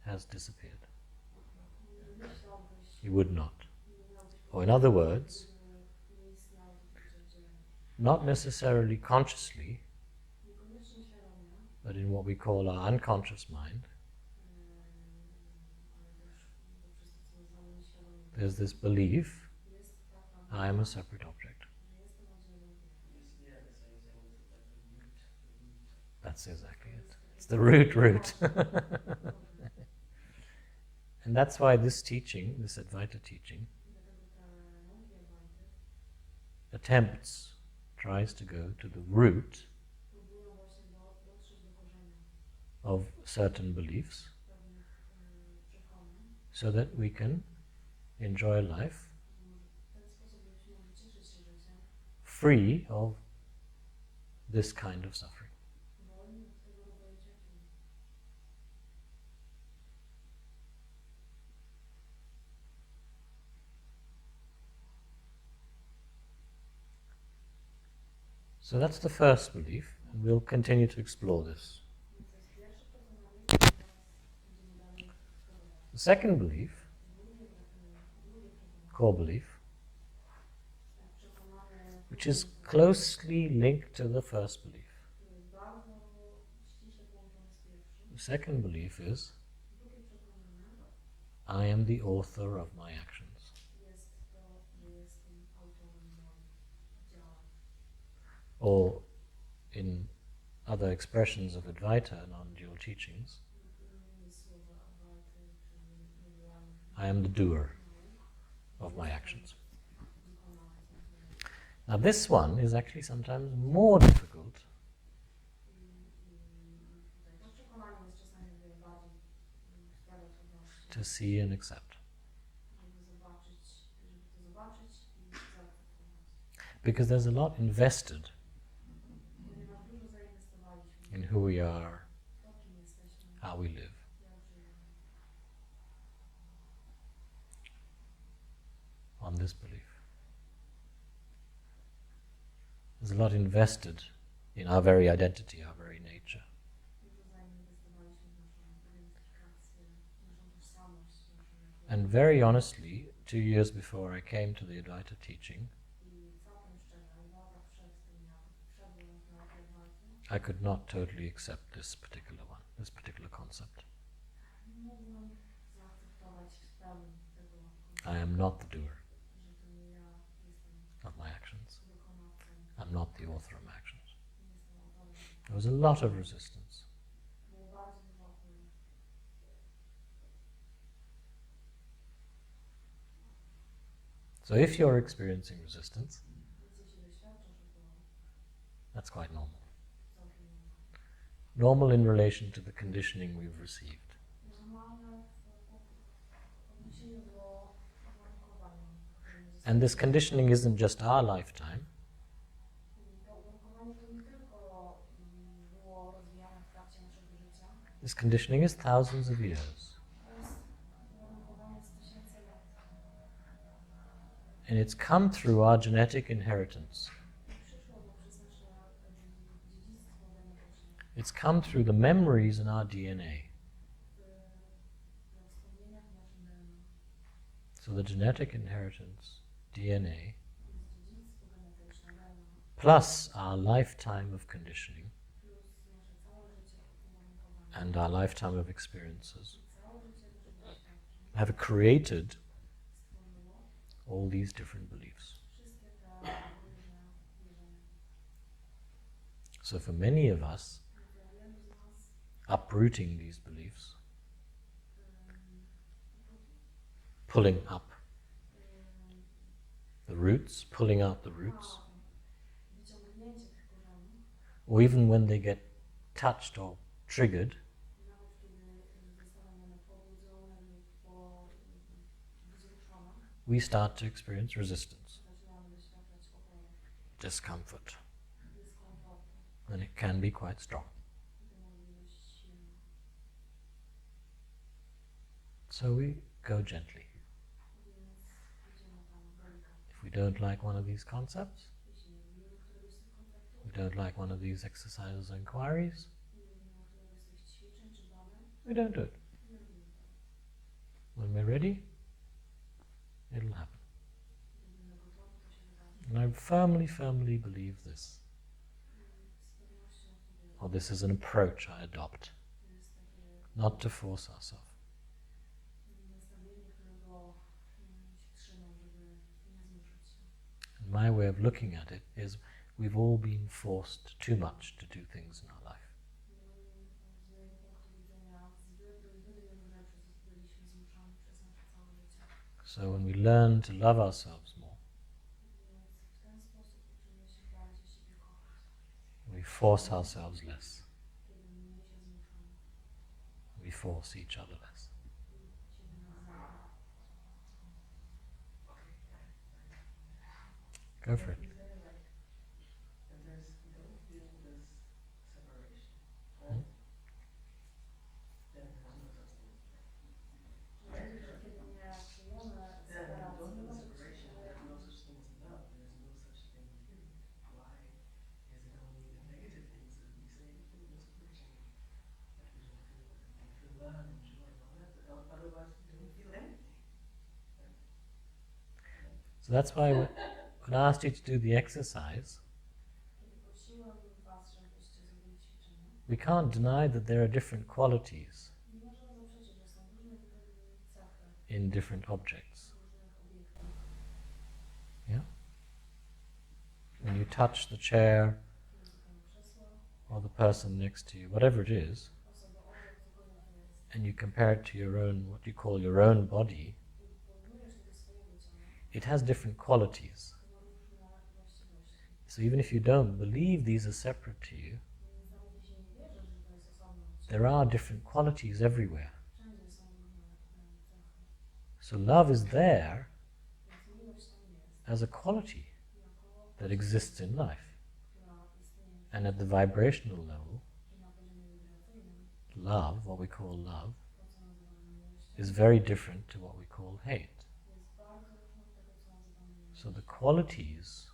has disappeared. nie myślałbyś, You would not. nie miałbyś Or in other words, gdyby nie istniało to poczucie oddzielenia. not necessarily consciously, Niekoniecznie świadomie, but in what we call our unconscious mind, ale też poprzez to, co nazywamy nieświadomie. there's this belief Jest taka I am a separate object. że jestem oddzielny od niego. Yeah, that's why you're saying this is like the root. That's exactly it. It's the root. And that's why this teaching, this Advaita teaching, Dlatego te nauki Advaity attempts, tries to go to the root próbują właśnie dotrzeć do korzenia of certain beliefs pewnych przekonań, so that we can enjoy life w ten sposób, żebyśmy mogli cieszyć się życiem, free of this kind of suffering. wolni od tego rodzaju cierpienia. So that's the first belief, and we'll continue to explore this. Więc to jest pierwsze przekonanie, i teraz będziemy dalej eksplorować. The second belief, Drugie przekonanie, core belief, przekonanie, which is closely linked to the first belief. które jest bardzo ściśle połączone z pierwszym. The second belief is Drugie przekonanie I am the author of my actions. jest to, że jestem autorem moich działań. Or in other expressions of Advaita, non-dual teachings, Innymi słowy Advaity, czyli niedualnych I am the doer nauk, of my actions. wykonawcą moich. Now this one is actually sometimes more difficult Tutaj to przekonanie jest czasami o wiele bardziej sprawia trudności, to see and accept, żeby to zobaczyć i zaakceptować. because there's a lot invested Ponieważ dużo zainwestowaliśmy in who we are, w to, kim jesteśmy, how we live. jak żyjemy, On this belief. There's a lot invested in our very identity, our very nature. dużo zainwestowaliśmy w naszą identyfikację, w naszą tożsamość, w naszą jakość. And very honestly, 2 years before I came to the Advaita teaching, I całkiem szczerze, 2 lata przed tym, jak wszedłem w naukę Advaity, I could not totally accept this particular one, this particular concept. nie mogłem zaakceptować w pełni tego I am not the doer że to nie ja jestem of my actions. wykonawcą, I'm not the author of my actions. nie jestem autorem. There was a lot of resistance. Było bardzo dużo oporu. So if you're experiencing resistance, Więc jeśli doświadczasz oporu, that's quite normal. całkiem normalne. Normal in relation to the conditioning we've received. Normalne w odniesieniu do uwarunkowania, które nie And this zostało. conditioning isn't just our lifetime, To uwarunkowanie to nie tylko było rozwijane w trakcie naszego życia, this conditioning is thousands of years. to jest uwarunkowanie z tysięcy lat. And it's come through our genetic inheritance. I przyszło poprzez nasze dziedzictwo genetyczne, It's come through the memories in our DNA. we wspomnieniach w naszym DNA. So the genetic inheritance, DNA, Jest dziedzictwo genetyczne, DNA, plus our lifetime of conditioning plus nasze całe życie uwarunkowania and our lifetime of experiences i całe życie naszych doświadczeń have created stworzyło all these different beliefs. wszystkie te różne wierzenia. So for many of us, Więc dla wielu z nas uprooting these beliefs, ym, pulling up ym, the roots, pulling out the roots, wyciągnięcie tych korzeni, or even when they get touched or triggered, nawet kiedy zostaną one pobudzone lub wzruszone, we start to experience resistance, zaczynamy doświadczać oporu, discomfort, dyskomfortu and it can be quite strong. i to może być dość silne. So we go gently. Więc idziemy tam delikatnie. If we don't like one of these concepts, Jeśli nie lubimy któregoś z tych konceptów, we don't like one of these exercises or inquiries, nie lubimy któregoś z tych ćwiczeń czy badań, we don't do it. nie robimy tego. When we're ready, it'll happen. Będziemy gotowi, to się wydarzy. And I firmly, firmly believe this. Z pewnością w to wierzę. Or this is an approach I adopt, To jest takie not to force ourselves. nastawienie, którego się trzymam, żeby nie zmuszać się. And my way of looking at it is we've all been forced too much to do things in our life. Z mojego punktu widzenia zbyt wielu rzeczy byliśmy zmuszani przez nasze całe życie. So when we learn to love ourselves more, Więc w ten sposób uczymy się bardziej siebie kochać. we force ourselves less. Kiedy mniej się zmuszamy We force each other less. i siebie nawzajem. Go for it. You say like that there's we don't feel this separation, right? Then there's no such thing as love. Powiedzieć, że kiedy nie czujemy Then if we don't feel the separacji, separation, there's no such thing as love. There's no such thing as giving. Why is it only the negative things that we say feel no separation that we don't feel that we feel love and joy and all that? Otherwise, we don't feel anything. Right? So that's why when I asked you to do the exercise, kiedy prosiłem was, żebyście zrobili ćwiczenie, we can't deny that there are different qualities nie możemy zaprzeczyć, że są różne cechy in different objects. w różnych obiektach. Yeah? When you touch the chair Kiedy dotykamy krzesła, or the person next to you, whatever it is, osobę obok, cokolwiek to jest, and you compare it to your own, what you call your own body, i porównujesz to do swojego ciała, it has different qualities. to ma różne właściwości. So even if you don't believe these are separate to you, Więc nawet jeśli nie wierzysz, że to jest osobne od ciebie, there are different qualities everywhere. wszędzie są różne cechy. So love is there Więc miłość tam jest, as a quality jako that exists in life. która istnieje w And at the vibrational level, i na poziomie wibracyjnym, love, what we call love, to co nazywamy miłością, is very different to what we call hate. jest bardzo różne od tego, co nazywamy miłością. So the qualities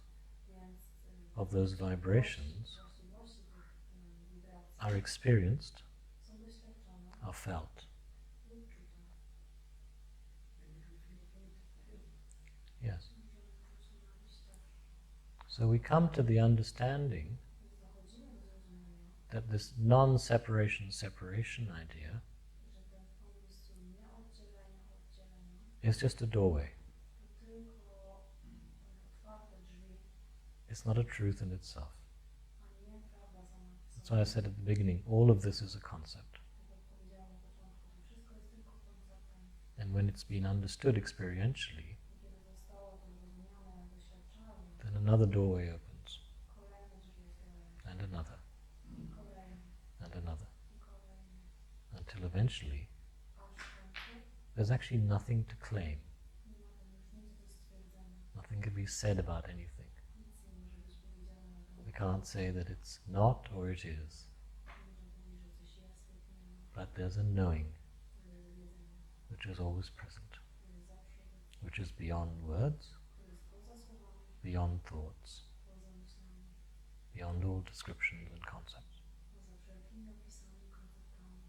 Więc of those vibrations właściwości tych wibracji are experienced, są doświadczone are felt. lub czute. Maybe we feel hate too. Yes. Możemy czuć nienawiść też. So we come to the understanding Więc dochodzimy do zrozumienia, that this non-separation separation idea że ten pomysł oddzielenia is just a doorway. to tylko otwarte drzwi, It's not a truth in itself. a nie prawda sama w That's sobie. why I said at the beginning, all of this is a concept. Tak jak powiedziałam na początku, to wszystko jest tylko konceptem. And when it's been understood experientially, I kiedy zostało to and another doorway opens, kolejne drzwi otwierają, and another, kolejne and another, i kolejne, until eventually aż w końcu there's actually nothing to claim. nie ma tam już nic do stwierdzenia, Nothing can be said about anything. nic nie może być powiedziane na We temat. can't say that it's not or it is, Nie można powiedzieć, że coś jest lub nie ma, but there's a knowing ale jest wiedzenie, which is always present, które jest zawsze obecne, which is beyond words, które jest poza słowami, beyond thoughts, poza myślami, beyond all descriptions and concepts. poza wszelkimi opisami i konceptami.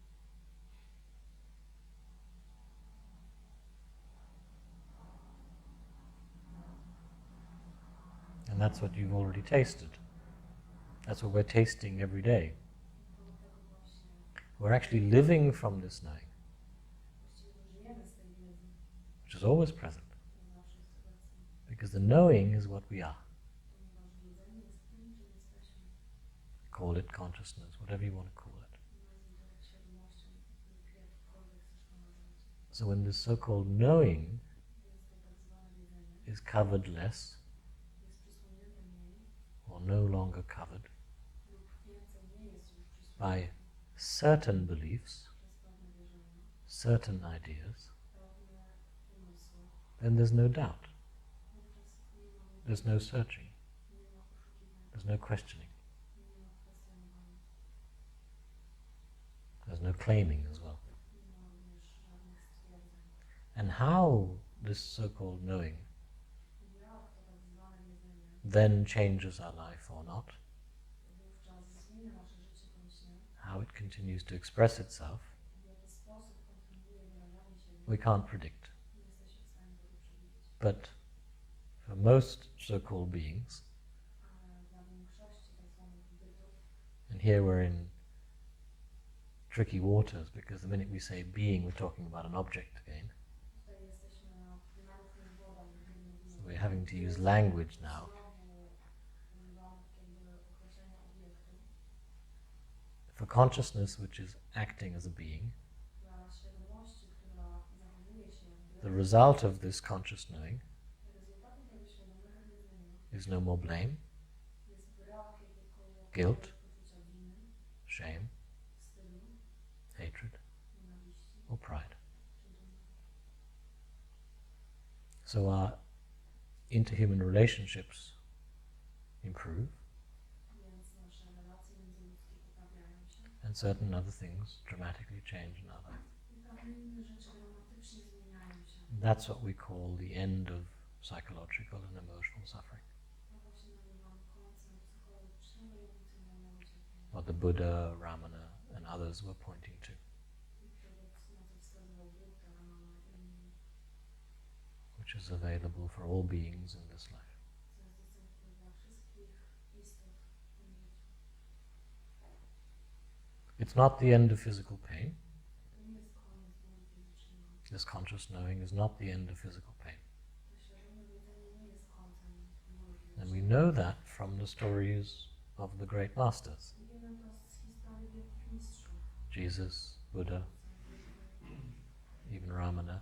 And that's what you've already tasted. That's what we're tasting every day. To tego właśnie We're actually living from this knowing, właściwie to żyjemy z tej wiedzy, which is always present, która zawsze jest obecna, because the knowing is what we are. ponieważ wiedzenie jest tym, czym jesteśmy. Call it consciousness, whatever you want to call it. Nazwij to jak świadomością lub jakkolwiek chcesz to nazwać. So when this so-called knowing Więc to tak zwane wiedzenie is covered less, jest przysłonięte mniej or no longer covered lub więcej nie jest już by przysłonięte certain beliefs, przez pewne wierzenia, certain ideas, pewne umysły, then there's no doubt, wówczas nie ma there's no searching, nie ma poszukiwań, there's no questioning, nie ma kwestionowania, there's no claiming as well. nie ma również żadnych stwierdzeń. And how this so-called knowing I jak to tak zwane wiedzenie then changes our life or not, wówczas zmienia nasze życie bądź nie, how it continues to express itself, w jaki sposób kontynuuje wyrażanie się, we can't predict. nie jesteśmy w stanie tego przewidzieć. But for most so-called beings, Ale dla większości tak zwanych bytów, and here we're in tricky waters because the minute we say being, we're talking about an object again. tutaj jesteśmy na martwych wodach, gdy mówimy So we're having to use language now. znowu używamy takiego określenia obiektu. For consciousness, which is acting as a being, Dla świadomości, która zachowuje się jak the byt, result of this conscious knowing rezultatem tego świadomego wiedzenia is no more blame, jest brak jakiegokolwiek Guilt. poczucia winy, shame, wstydu, hatred, nienawiści or pride. czy dumy. So our interhuman relationships improve, Więc nasze relacje międzyludzkie poprawiają się and certain other things dramatically change in our life. i pewne inne rzeczy dramatycznie zmieniają się. That's what we call the end of psychological and emotional suffering. To właśnie nazywamy końcem psychologicznego i emocjonalnego cierpienia. What the Buddha, Ramana, and others were pointing to, I tego, na co wskazywał Buddha, Ramana i inni, which is available for all beings in this life. co jest dostępne dla wszystkich istot w tym życiu. It's not the end of physical pain. To nie jest koniec bólu fizycznego. This conscious knowing is not the end of physical pain. To świadome wiedzenie nie jest końcem bólu And we fizycznego. know that from the stories of the great masters. I wiemy to z historii wielkich mistrzów. Jesus, Buddha, even Ramana,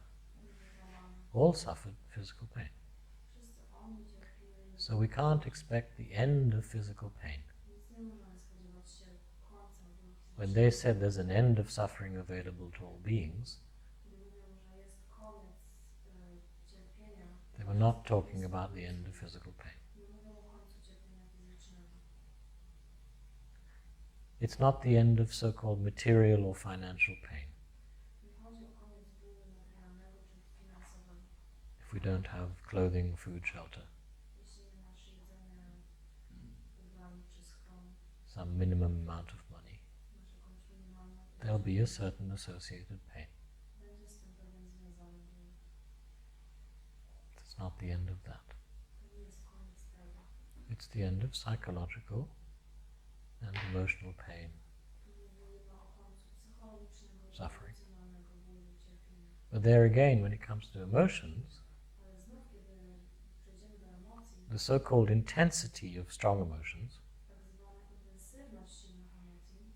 Ramana. all suffered physical pain. Wszyscy oni cierpieli. So we can't expect the end of physical pain. Więc nie możemy spodziewać się końca bólu When they fizycznego. said there's an end of suffering available to all beings, Kiedy mówią, że jest koniec cierpienia, they were not talking about the end of physical pain. nie mówią o końcu cierpienia fizycznego. It's not the end of so-called material or financial pain. Nie chodzi o koniec bólu materialnego czy finansowego. If we don't have clothing, food, shelter, Jeśli nie masz jedzenia, ubrań czy schronu, some minimum amount of money, masz jakąś minimalną there'll be a certain associated pain. będzie z tym pewien związany ból. It's not the end of that. To nie jest koniec tego. It's the end of psychological and emotional pain. Tu mówimy o końcu psychologicznego i Suffering. emocjonalnego bólu i cierpienia. But there again, when it comes to emotions, Ale znów, kiedy przejdziemy do emocji, the so-called intensity of strong emotions, tak zwana intensywność silnych emocji,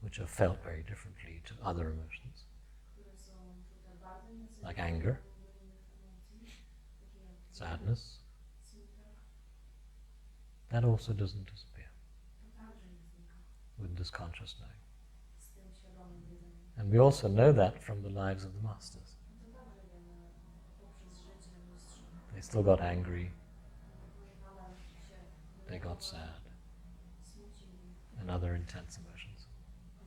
which are felt very differently to other emotions, które są czute bardzo intensywnie Like anger, do innych emocji, takie jak sadness, smutek, that also doesn't disappear to także nie znika with this conscious knowing. z tym świadomym wiedzeniem. And we also know that from the lives of the masters. To także wiemy poprzez życie mistrzów. They still got angry, Oni nadal się they got sad, smucili, and other intense emotions.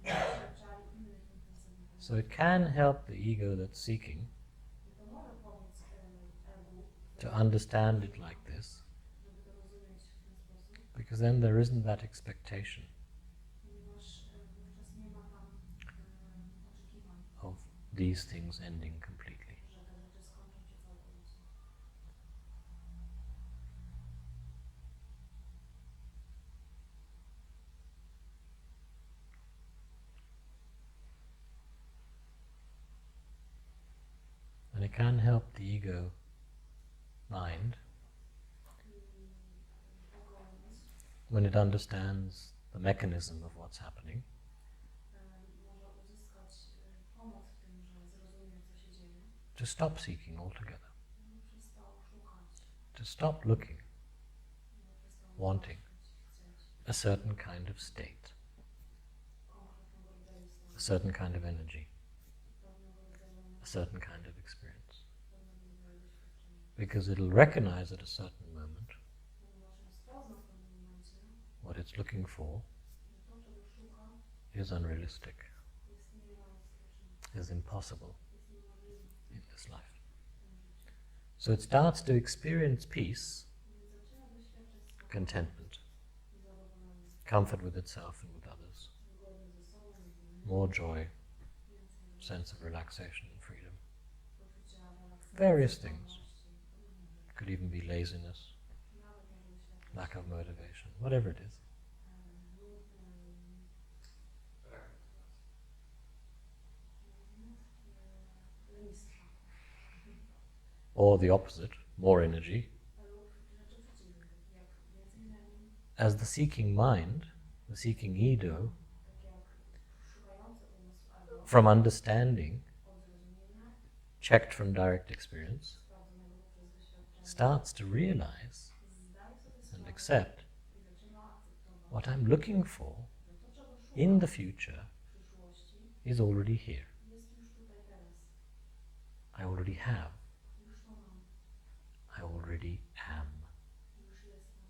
doświadczali innych intensywnych emocji. So it can help the ego that's seeking I to może pomóc egu, to understand it like this, żeby to rozumieć w ten sposób, because then there isn't that expectation ponieważ wówczas nie ma tam oczekiwań, of these things ending completely. że te rzeczy skończą się całkowicie. And it can help the ego mind Ego umysł when it understands the mechanism of what's happening, może uzyskać pomoc w tym, że zrozumie, co się dzieje, to stop seeking altogether, żeby przestał szukać, to stop looking, żeby przestał wanting chcieć a certain kind of state, konkretnego rodzaju stanu, a certain kind of energy, pewnego rodzaju a certain kind of experience. pewnego rodzaju doświadczenia. Because it'll recognize at a certain moment Ponieważ rozpozna w pewnym momencie, what it's looking for że to, czego szuka, is unrealistic, jest nierealistyczne, is impossible jest niemożliwe in this life. w tym życiu. So it starts to experience peace, Więc zaczyna doświadczać spokoju contentment, i zadowolenia, comfort with itself and with others, zgody ze sobą i z innymi, more joy, więcej sense of relaxation and freedom. poczucia relaksacji, Various things. wolności, różne rzeczy. It could even be laziness, Nawet może doświadczać lack of motivation, whatever it is. lenistwa Or the opposite, more energy. lub rzeczy przeciwne, takie jak więcej leni, As the seeking mind, the seeking ego, takie jak szukający umysł ego, from understanding, od zrozumienia, checked from direct experience, sprawdzonego poprzez doświadczenie, starts to realize zdaje sobie and sprawę accept i zaczyna akceptować, what I'm looking for że to, czego szuka in the future w przyszłości, is already here. jest już tutaj teraz. I already have. Już to mam. I already am. Już jestem.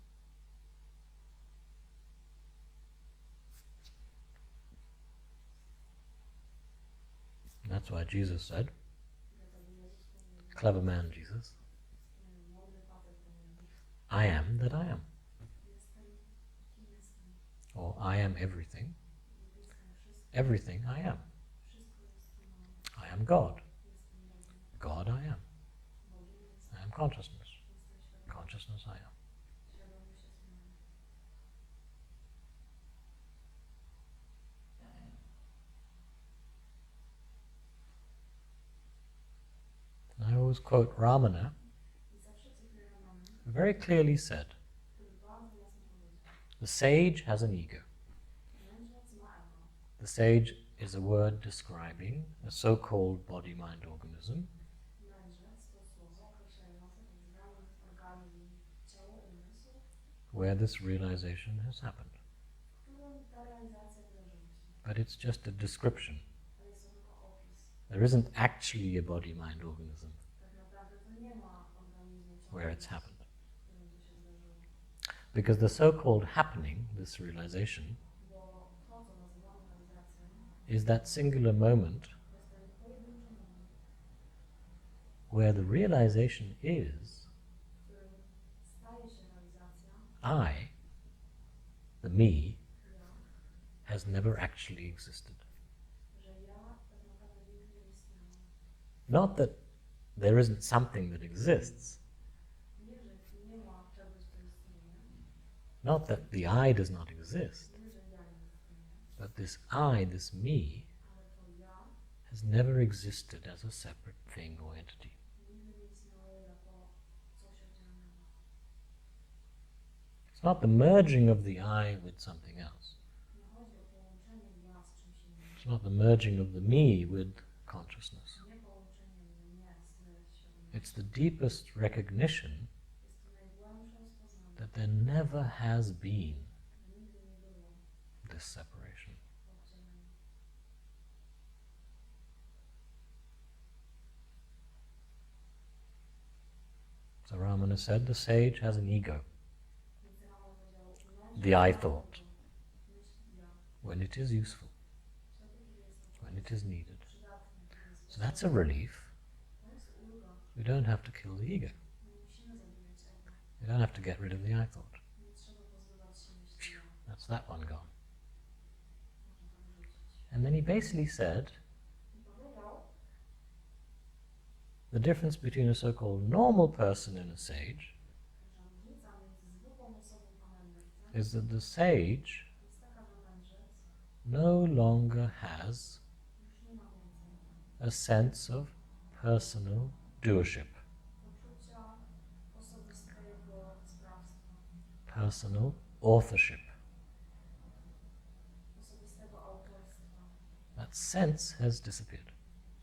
And that's why Jesus said, Dlatego Jezus powiedział, clever man Jesus, mądry facet ten Jezus, I am that I am. jestem kim jestem. Or I am everything. Jestem wszystkim. Everything I am. Wszystko jest kim mam. I am God. Jestem Bogiem. God I am. Bogiem jestem. I am consciousness. Jestem świadomy. Consciousness I am. Świadomość jest moja. And I always quote Ramana, I zawsze cytuję Ramana, who very clearly said, który bardzo jasno powiedział. the sage has an ego. Mędrzec ma ego. The sage is a word describing a so-called body-mind organism Mędrzec to słowo określające tak zwany organizm ciało umysł, where this realization has happened. w którym ta realizacja wydarzyła się. But it's just a description. Ale jest to tylko opis. There isn't actually a body-mind organism Tak naprawdę to nie ma organizmu ciała where it's umysł, happened. w którym to się zdarzyło. Because the so-called happening, this realization, Bo to, co nazywamy realizacją, is that singular moment to jest ten pojedynczy moment, where the realization is w którym staje się realizacja, I, the me, ja, has never actually existed. że ja tak naprawdę nigdy nie istniałam. Not that there isn't something that exists, Nie, że nie ma czegoś, co istnieje, not that the I does not exist, nie, że ja nie istnieję, but this I, this me, ale to ja has never existed as a separate thing or entity. nigdy nie istniało jako coś oddzielnego. It's not the merging of the I with something else. Nie chodzi o połączenie ja z czymś innym, It's not the merging of the me with consciousness. nie połączenie mnie z świadomością. It's the deepest recognition Jest to najgłębsze rozpoznanie, that there never has been że nigdy nie było this separation. oddzielenia. So Ramana said the sage has an ego, Więc Rama powiedział, the I thought, myśl ja, when it is useful, wtedy kiedy jest when it is needed. przydatny, kiedy jest So that's a potrzebny. relief. To jest ulga. We don't have to kill the ego. Nie musimy zabijać ego. We don't have to get rid of the I thought. Nie trzeba pozbywać się myśli ja. That's that one gone. Można to wyrzucić. And then he basically said I powiedział, the difference between a so-called normal person and a sage że różnica między zwykłą osobą a mędrcem is that the sage jest taka, że mędrzec no longer has już nie ma więcej a sense of personal doership, poczucia osobistego sprawstwa, personal authorship. osobistego autorstwa, That sense has disappeared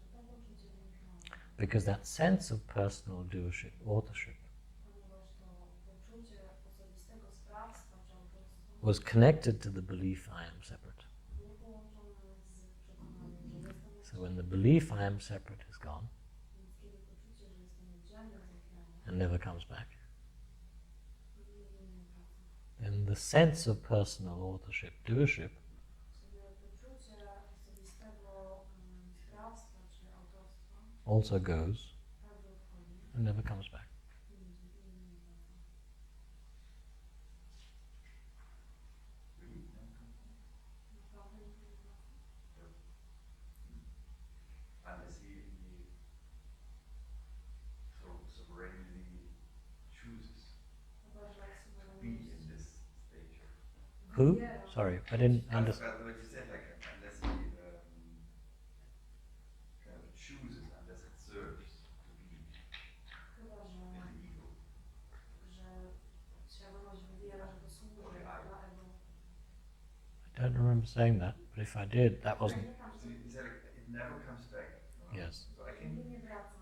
że to poczucie zniknęło, because that sense of personal doership, authorship, ponieważ to poczucie osobistego sprawstwa czy autorstwa was connected to the belief I am separate. było połączone z przekonaniem, że jestem So when the belief I am separate is gone więc kiedy poczucie, że jestem oddzielny zniknęło, and never comes back, nigdy nie wraca. then the sense of personal authorship, doership, Sobie poczucie osobistego sprawstwa czy autorstwa also goes także odchodzi and never comes back. i nigdy nie wraca. Naprawdę nigdy nie wraca. Unless he sovereignly chooses Chyba, że to be in this stage. Who? wybiera. Sorry, I didn't understand. What you said, like unless he kind of chooses, unless it serves to be Chyba, in the ego. że świadomość wybiera, że to służy dla ego. I don't remember saying that, but if I did, that wasn't. Pamiętam, So he said like, it never comes back. Yes. So I że can nigdy nie wraca.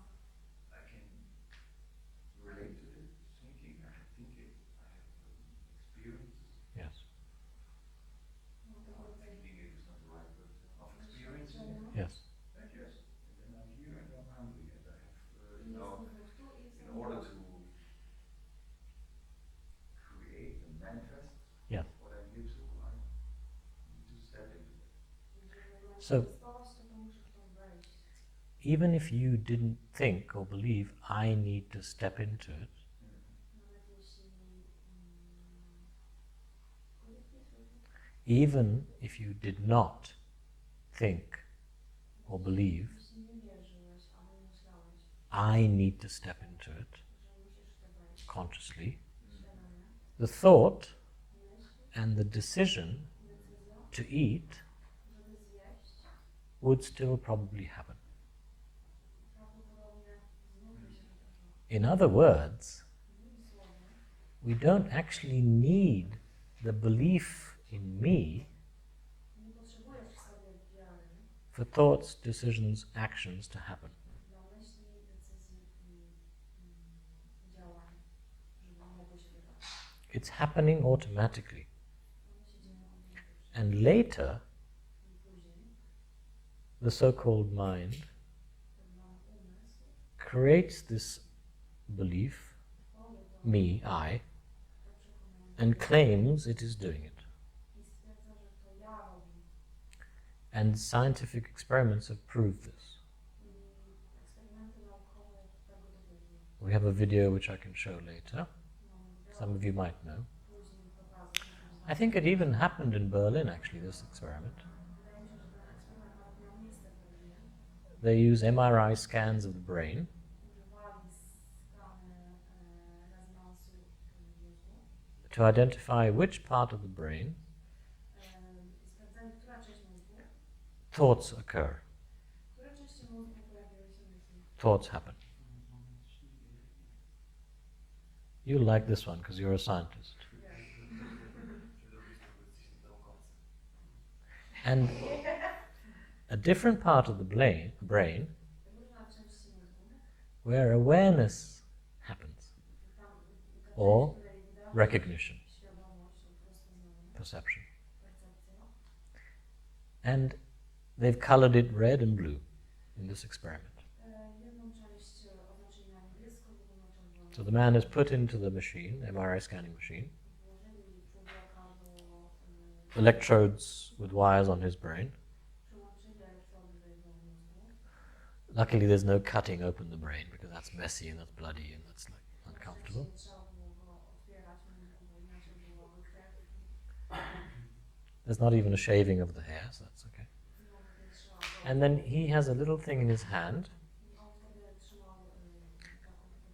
relate to this thinking. I have thinking. I have experiences. Yes. Mam tego rodzaju Thinking is not the right word. Of experiencing. doświadczenia. Yes. And yes. And then I'm here and I'm hungry and I have, I you know, jest tu i in jestem order tu. to create and manifest Yes. what I'm here to, I need to step into it. Żeby So- manifestować to, to muszę w to wejść. Even if you didn't think or believe, I need to step into it, Nawet jeśli... could it please repeat? even if you did not think or believe, Jeśli nie wierzyłeś, albo nie myślałeś, I need to step into it że musisz w to wejść consciously, świadomie, the thought myśl, and the decision decyzja, to eat żeby zjeść, would still probably happen. prawdopodobnie znów by się wydarzyło. In other words, Innymi słowy, we don't actually need the belief in me nie potrzebujesz w sobie wiary for thoughts, decisions, actions to happen. dla myśli, decyzji i działań, żeby mogły się wydarzyć. It's happening automatically. One się dzieją automatycznie. And later, I później the so-called mind ten nam umysł creates this belief, tworzy to, me, I, to przekonanie and claims it is doing it. i stwierdza, że to ja robię. And scientific experiments have proved this. I eksperymenty naukowe tego dowiodły. We have a video which I can show later. Mamy Some of you might know. później pokazać. I think it even happened in Berlin, actually, this experiment. Wydaje mi się, że ten eksperyment nawet miał miejsce w Berlinie. They use MRI scans of the brain Używali skany rezonansu mózgu to identify which part of the brain i sprawdzali, która część mózgu, thoughts occur, które części mózgu pojawiały się myśli. thoughts happen. You like this one because you're a scientist. And a different part of the brain Różne części mózgu, where awareness happens, tam, ta O. część, w której wydarza recognition, świadomość lub rozpoznanie, perception. percepcja. And they've colored it red and blue in this experiment. Jedną część oznaczyli na niebiesko, drugą na czerwono. So the man is put into the machine, MRI scanning machine, Włożyli człowieka do electrodes with wires on his brain. przyłączyli elektrody do jego mózgu. Luckily there's no cutting open the brain because that's messy and that's bloody and that's like uncomfortable. Nie trzeba było go otwierać mózgu, bo inaczej byłaby krew. There's not even a shaving of the hair, so that's okay. Nawet nie trzeba go... And then he has a little thing in his hand, I on wtedy trzymał taką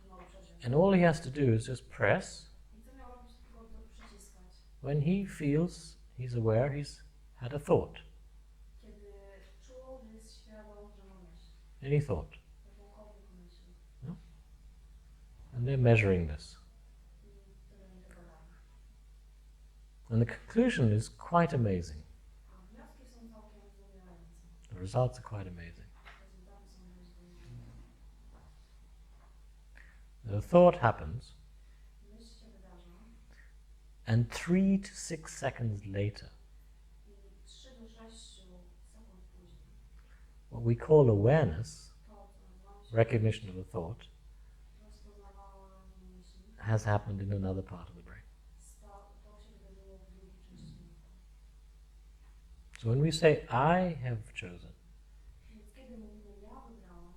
małą przezież. and all he has to do is just press. I co miał robić? Tylko to przyciskać. When he feels, he's aware he's had a thought, Kiedy czuł, że jest świadom, że ma myśl. any thought. Jakąkolwiek myśl. And they're measuring this. I wtedy oni tego dają. And the conclusion is quite amazing. A wnioski są całkiem zdumiewające. The results are quite amazing. Rezultaty są dość zdumiewające. The thought happens, Myśl się wydarza and 3 to 6 seconds later, i 3 do 6 sekund później what we call awareness, to, co nazywamy się recognition of a thought, rozpoznawaniem myśli, has happened in another part of the brain. to się wydarzyło w drugiej części mózgu. So when we say, I have chosen, Więc kiedy mówimy ja wybrałam,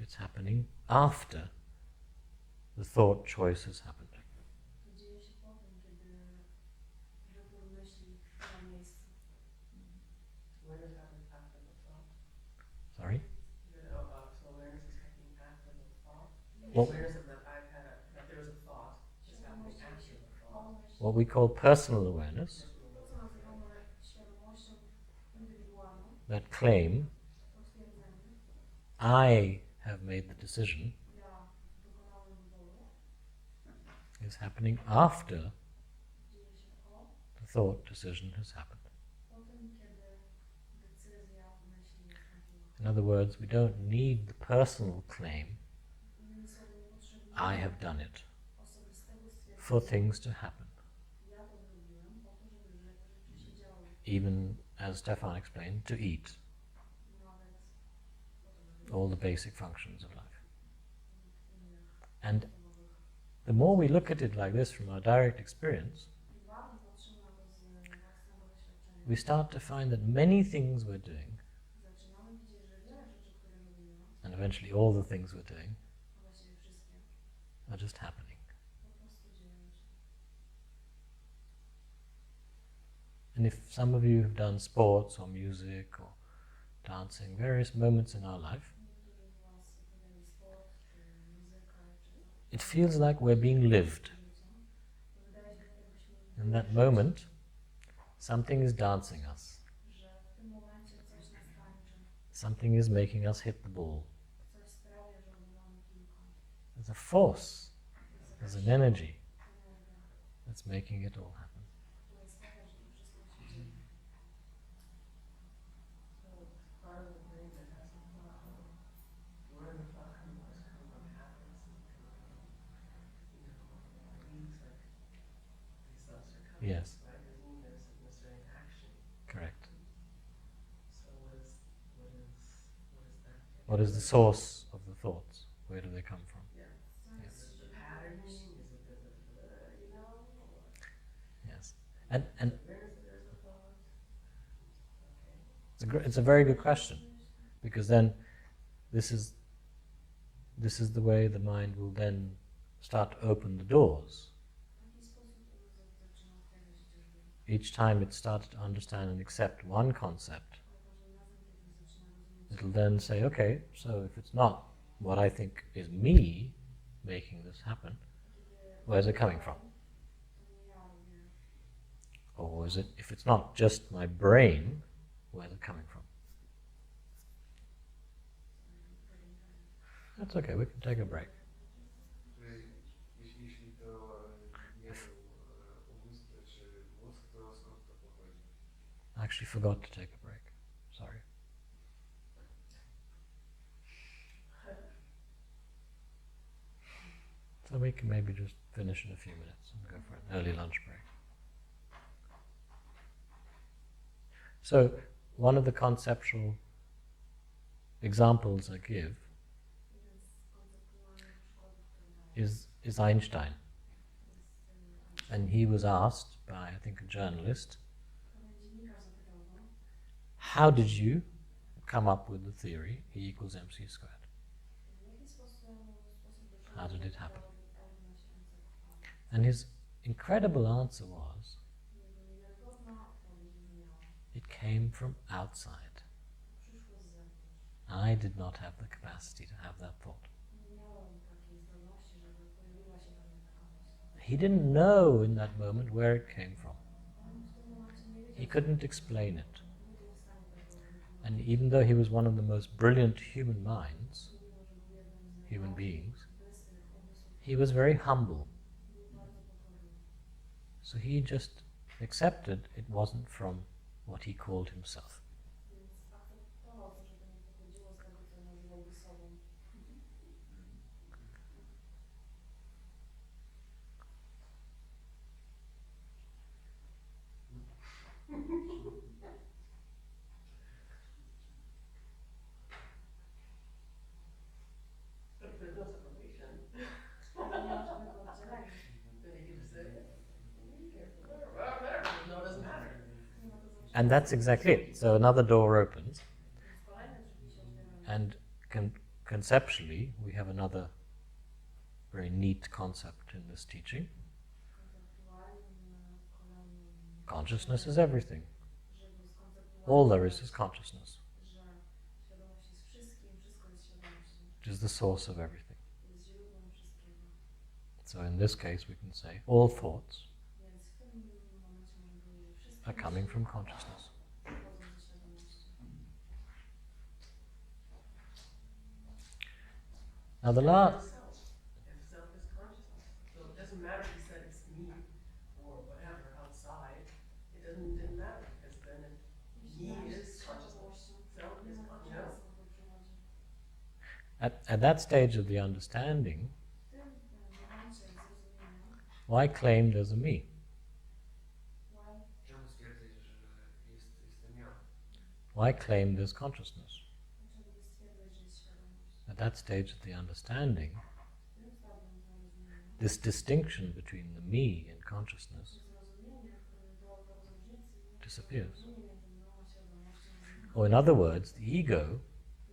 it's happening after the thought choice has happened. to dzieje się po tym, kiedy wybór myśli ma miejsce. When it happens after the thought. Sorry? So awareness is happening after the thought. Well- Awareness of that I've had that there was a thought is happening after the thought. What we call personal awareness, To, co nazywamy świadomością indywidualną, that claim, to twierdzenie, I have made the decision, ja dokonałem wyboru, is happening after dzieje się po the thought decision has happened. tym, kiedy decyzja myśli nastąpiła. In other words, we don't need the personal claim, Innymi słowy, nie potrzebujemy I have done it, osobistego stwierdzenia, for things to happen. ja to zrobiłem po to, żeby rzeczy się działy, Even, as Stefan explained, to eat, nawet po to, żeby all the basic functions of life. innych And podstawowych. the more we look at it like this from our direct experience, Im bardziej patrzymy na to z własnego doświadczenia, we start to find that many things we're doing, zaczynamy widzieć, że wiele rzeczy, które robimy, and eventually all the things we're doing, a właściwie wszystkie, are just happening. po prostu dzieją się. And if some of you have done sports or music or dancing, various moments in our life, Niektórzy z Was uprawiali sport, czy muzykę, czy it feels like we're being lived. życie, to wydaje się, jakbyśmy In that moment, something is dancing us. że w tym momencie coś nas tańczy, Something is making us hit the ball. coś sprawia, że odbywamy piłką. There's a force, Jest there's jakaś an energy energia, that's making it all happen. która sprawia, że to wszystko się dzieje. So it's part of the brain that has a thought. Where the thought comes from happens. Beliefs like these thoughts are coming. Yes. Right? Doesn't mean there's necessarily an action. Correct. So what is that? What is the source of the thoughts? Where do they come from? Yeah. Sens Is it the źródła patterning? myśli. Is it the you know? Or Yes. And awareness that there's a thought? Okay. it's a very good question, because then this is the way the mind will then start to open the doors. W taki sposób zaczyna otwierać się drzwi. Each time it starts to understand and accept one concept, Ale każdym razem, kiedy zaczyna rozumieć, it'll then say, okay, so if it's not what I think is me making this happen, kiedy where's it coming from? to nie ja robię, Or is it, if it's not just my brain, where's it coming from? That's okay, we can take a break. Jeśli to nie był umysł czy mózg, to skąd to pochodzi? I actually forgot to take a break. Sorry. So we can maybe just finish in a few minutes and go for an early lunch break. So, one of the conceptual examples I give Jeden z konceptualnych przykładów, które daję, is Einstein. jest Einstein. And he was asked by, I think, a journalist, Pewien dziennikarz zapytał go, how did you come up with the theory E equals mc squared? w jaki sposób doszedłeś How did it do happen? teorii L równa się mc kwadrat? And his incredible answer was, Jego niewiarygodna odpowiedź brzmiała, it came from outside. przyszło z zewnątrz. I did not have the capacity to have that thought. Nie miałem takiej zdolności, żeby pojawiła się we mnie taka myśl. He didn't know in that moment where it came from. On w tym momencie nie wiedział, He couldn't explain it. nie był w stanie tego wytłumaczyć. And even though he was one of the most brilliant human minds, Mimo, że był jednym z human najbardziej beings, bystrych umysłów, he was very humble. był bardzo pokorny. So he just accepted it wasn't from what he called himself. Więc akceptował to, że to nie pochodziło z tego, co nazywałby sobą. But if there's no separation, Ale nie ma żadnego oddzielenia. then he can just say, yeah, be careful. Whatever. No, it doesn't matter. Nie ma to znaczenia. And that's exactly it. So another door opens, Więc kolejne drzwi się otwierają. and conceptually we have another very neat concept in this teaching. Konceptualnym, kolejnym Consciousness is everything. żywy z konceptualnym, All there is consciousness, że świadomość jest wszystkim, wszystko jest świadomością, which is the source of everything. jest źródłem wszystkiego. So in this case we can say all thoughts Więc w tym momencie możemy powiedzieć, że wszystkie are coming myśli from consciousness. pochodzą ze świadomości. Now the And last, self. If self is consciousness. So it doesn't matter if he said it's me or whatever outside. Didn't matter because then it, Jeśli me nam się is z consciousness. świadomością, Self nie is ma consciousness. znaczenia, skąd to przychodzi. at that stage of the understanding, W tym momencie zrozumienia, why claim there's a me? why, Czemu stwierdzić, że jestem ja? Why claim there's consciousness? dlaczego by stwierdzać, że jest świadomość? At that stage of the understanding, W tym stadium zrozumienia, this distinction between the me and consciousness zrozumienie, to różnicy disappears. zrozumienie między mną a świadomością znika. Or in other words, the ego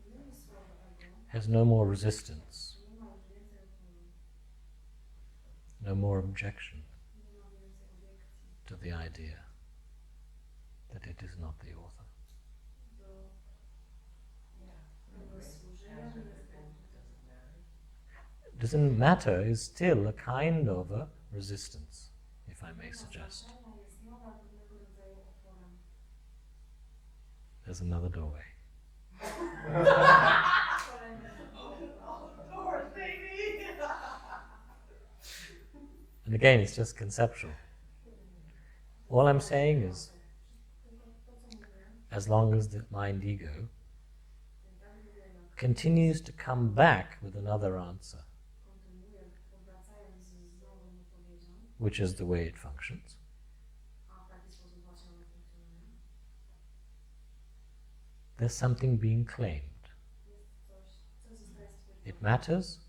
Innymi słowy, ego has no more resistance, nie ma już więcej oporu, no more objection nie ma więcej obiekcji to the idea that it is not the author. do Yeah. pomysłu, że ja As nie with jestem. everything, it doesn't matter. Doesn't matter is still a kind of a resistance, if I may suggest. Znaczenia jest nadal pewnego rodzaju oporem. There's another doorway. Kolejny. Open all the doors, baby! And again, it's just conceptual. All I'm saying is, Tylko to, co mówię, as long as the mind ego tak długo jak continues to come back with another answer, kontynuuję, powracając z nową odpowiedzią, which is the way it functions, a w taki sposób właśnie one funkcjonują, there's something being claimed. jest coś, co zostaje stwierdzone. It matters,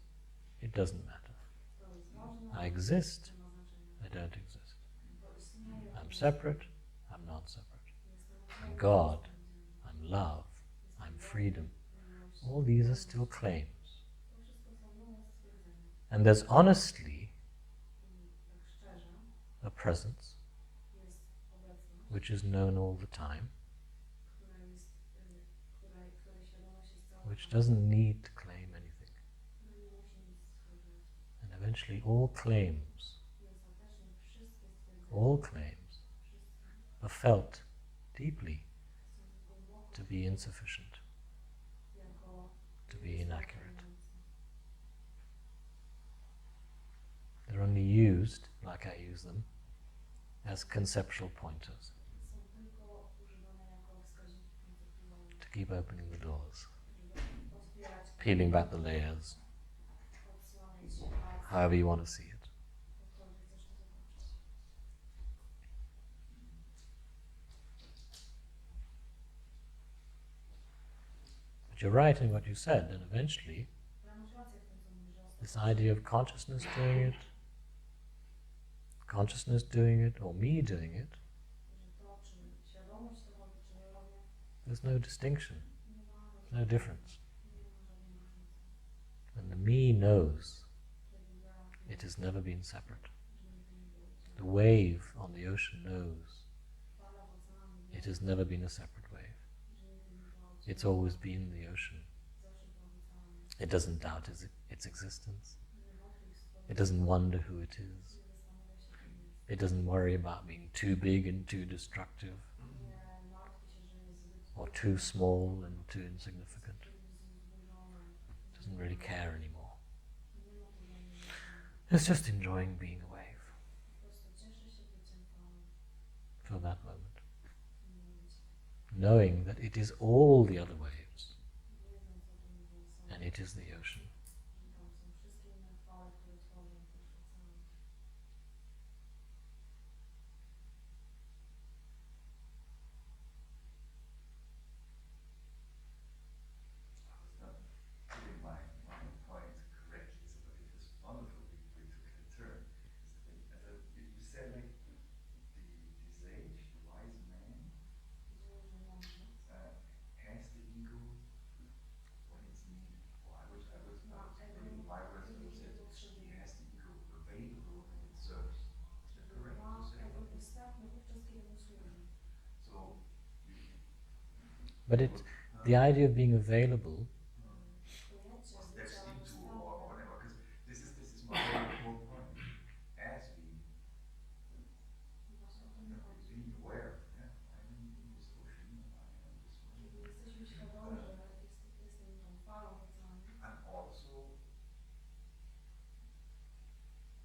it doesn't matter. To jest ważne, I exist, nie ma znaczenia. I don't exist. To istnieje, I'm separate, I'm not separate. jestem I'm oddzielny, God, jestem I'm love, oddzielny, I'm jestem freedom. miłość. All these are still claims. To wszystko są nowe stwierdzenia. And there's honestly I tak szczerze a presence jest obecność, which is known all the time, która jest, której świadomość jest cały which czas, doesn't need to claim anything. która nie musi nic stwierdzać. And eventually all claims, I ostatecznie wszystkie stwierdzenia, all claims wszystkie are felt deeply są głęboko to be insufficient, jako to be inaccurate. niewystarczające. They're only used, like I use them, as conceptual pointers Są tylko używane jako wskaźniki konceptualne, to keep opening the doors, żeby otwierać, peeling back the layers, odsłaniać się palcem, however you want to see it. you're right in what you said, and eventually Ale masz rację w tym, co mówisz, że this ostatecznie, idea of consciousness doing it, or me doing it, że to, czy świadomość to robi, czy ja robię, there's no distinction, nie ma no żadnej, difference. nie ma żadnej różnicy. And the me knows Kiedy ja it has never been separate. że nigdy nie było The oddzielone. wave on the ocean knows Fala w oceanie it wie, has never been a separate wave. że nigdy nie była It's oddzielona. always been the ocean. Zawsze była w oceanie. It doesn't doubt its existence. Nie wątpi w swoje It doesn't wonder who it is. nie zastanawia się, kim jest. It doesn't worry about being too big and too destructive, Nie martwi się, że jest zbyt or too small and too insignificant. zburzone. It doesn't really care anymore. Nie ma tu dla mnie znaczenia. It's just enjoying being a wave Po prostu cieszy się byciem falą for that moment, w tym momencie. knowing that it is all the other waves Wiedząc o tym, że są, and it is the ocean. że tam są wszystkie inne fale, które tworzą też ocean. I was not putting my point correctly, so but it was wonderful we took the turn. You said like the sage, the wise man, Że mądrze has the ego when it's needed. Or I would maybe my words I would say he has the ego available when it serves. Is that correct ma to say? ego dostępny wówczas, kiedy mu służy. So you, But the idea of being available Pojęcie or bycia steps into or dostępnym whatever, because this is my whole point. As we właśnie o to mi chodzi. being aware, yeah, I'm in this ocean, I am this Kiedy wave, jesteśmy świadomi, że jestem tą falą w oceanie, and also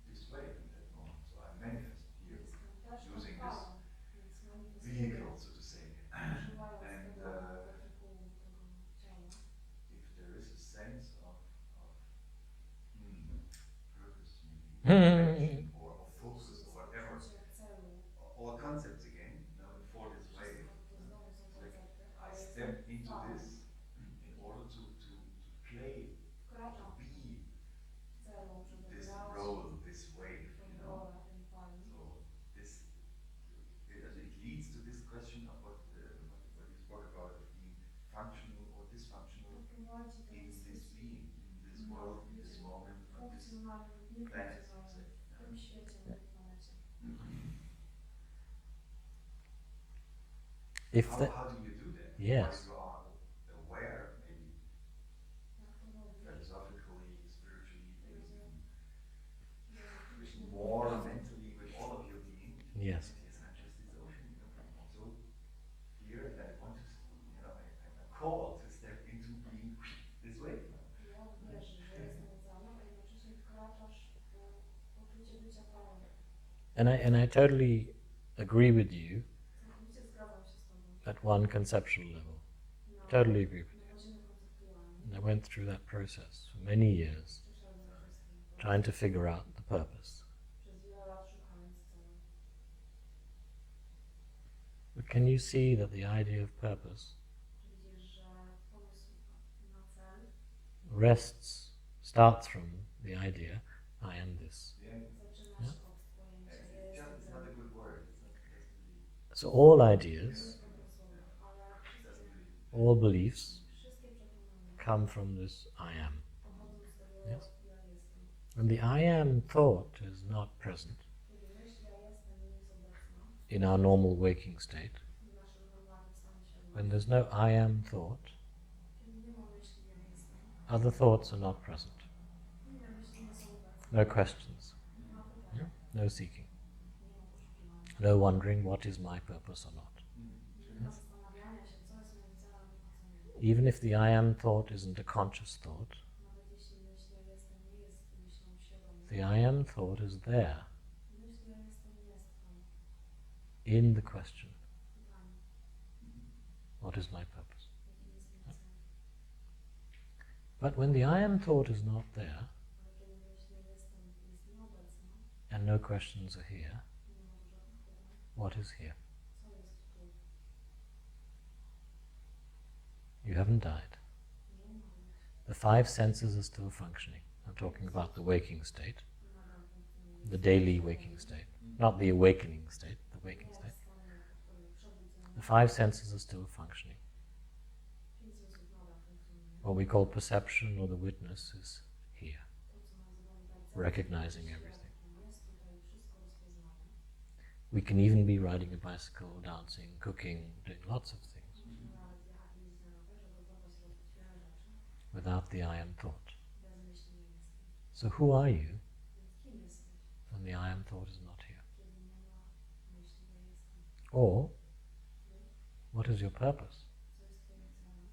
this wave in that moment. So I manifest here jestem też tą using falą, this więc manifestuję, vehicle, so to say. używając And tego wehikułu, tego ciała. if there is a sense of purpose, maybe direction, or focus, or whatever, Poczucie celu, or concepts again, for this wave. to znowu są Like koncepty, I ale step jestem into falą. this in order to play, Wkraczam to be w celu, żeby this grać role, this wave, tą you know. rolę tej fali. So this it leads to this question of what you spoke about of being functional or dysfunctional To prowadzi do in this dyskusji being, in this nad world, in this byciem moment, on this funkcjonalnym, planet, so to niefunkcjonalnym say. w tym świecie, na tej planecie. if How, the, how do you do that? Yes. While you are aware, maybe Jak to robić? philosophically, spiritually, maybe even Filozoficznie, more mentally with all of your being. Yes. Yes, I'm just this ocean, you know, I'm also here and I want to, you know, I'm called to step into being this way. Ja wierzę, że jestem oceanem, a jednocześnie wkraczasz w poczucie bycia falą. and I totally agree with you Całkowicie zgadzam się z Tobą. at one conceptual level. Na, Totally agree with na poziomie konceptualnym. you. And I went through that process for many years, Przeszedłem przez ten proces trying to figure out the purpose. przez wiele lat szukając celu. But can you see that the idea of purpose Widzisz, że pomysł na cel starts from the idea, I am this. Yeah. zaczynasz od pojęcia ja It's jestem just, it's not a tym. good word. It's not, it doesn't really, So all To ideas, jest dobre słowo, ale it doesn't wszystkie, really. all beliefs wszystkie przekonania come from this I am. pochodzą z tego Yes. ja jestem. When the I am thought is not present Kiedy myśl ja jestem nie jest obecna in our normal waking state, w naszym normalnym stanie świadomości, when there's no I am thought, kiedy nie ma myśli ja jestem, other thoughts are not present. inne myśli nie są obecne, No questions, nie ma pytań, no seeking, nie ma poszukiwania, no wondering what is my purpose or not. nie ma zastanawiania się, co jest moim celem, a co nie. Even if the I am thought isn't a conscious thought, Nawet jeśli myśl ja jestem nie jest myślą świadomą, the I am thought is there myśl ja jestem jest tam in the question, pytanie, what is my purpose? jaki jest mój cel. But when the I am thought is not there, Ale kiedy myśl ja jestem jest nieobecna, and no questions are here, nie ma tu żadnych pytań, what is here? co jest tu? You haven't died. Nie The five senses are still functioning. I'm talking about the waking state, nadal funkcjonuje. the daily waking state, not the awakening state, the waking Nie state. w stanie przebudzenia. The five senses are still functioning. 5 zmysłów nadal funkcjonuje. What we call perception or the witness is here, To, co nazywamy percepcją, recognizing świadkiem, everything. jest tutaj wszystko rozpoznaje. We can even be riding a bicycle, dancing, cooking, doing lots of things Możemy nawet jechać i jeździć na rowerze, gotować, robić wiele rzeczy, without the I am thought. bez myśli nie jestem. So who are you Więc kim jesteś, when the I am thought is not here? kiedy nie ma myśli ja jestem? Or Lub what is your purpose co jest twoim celem,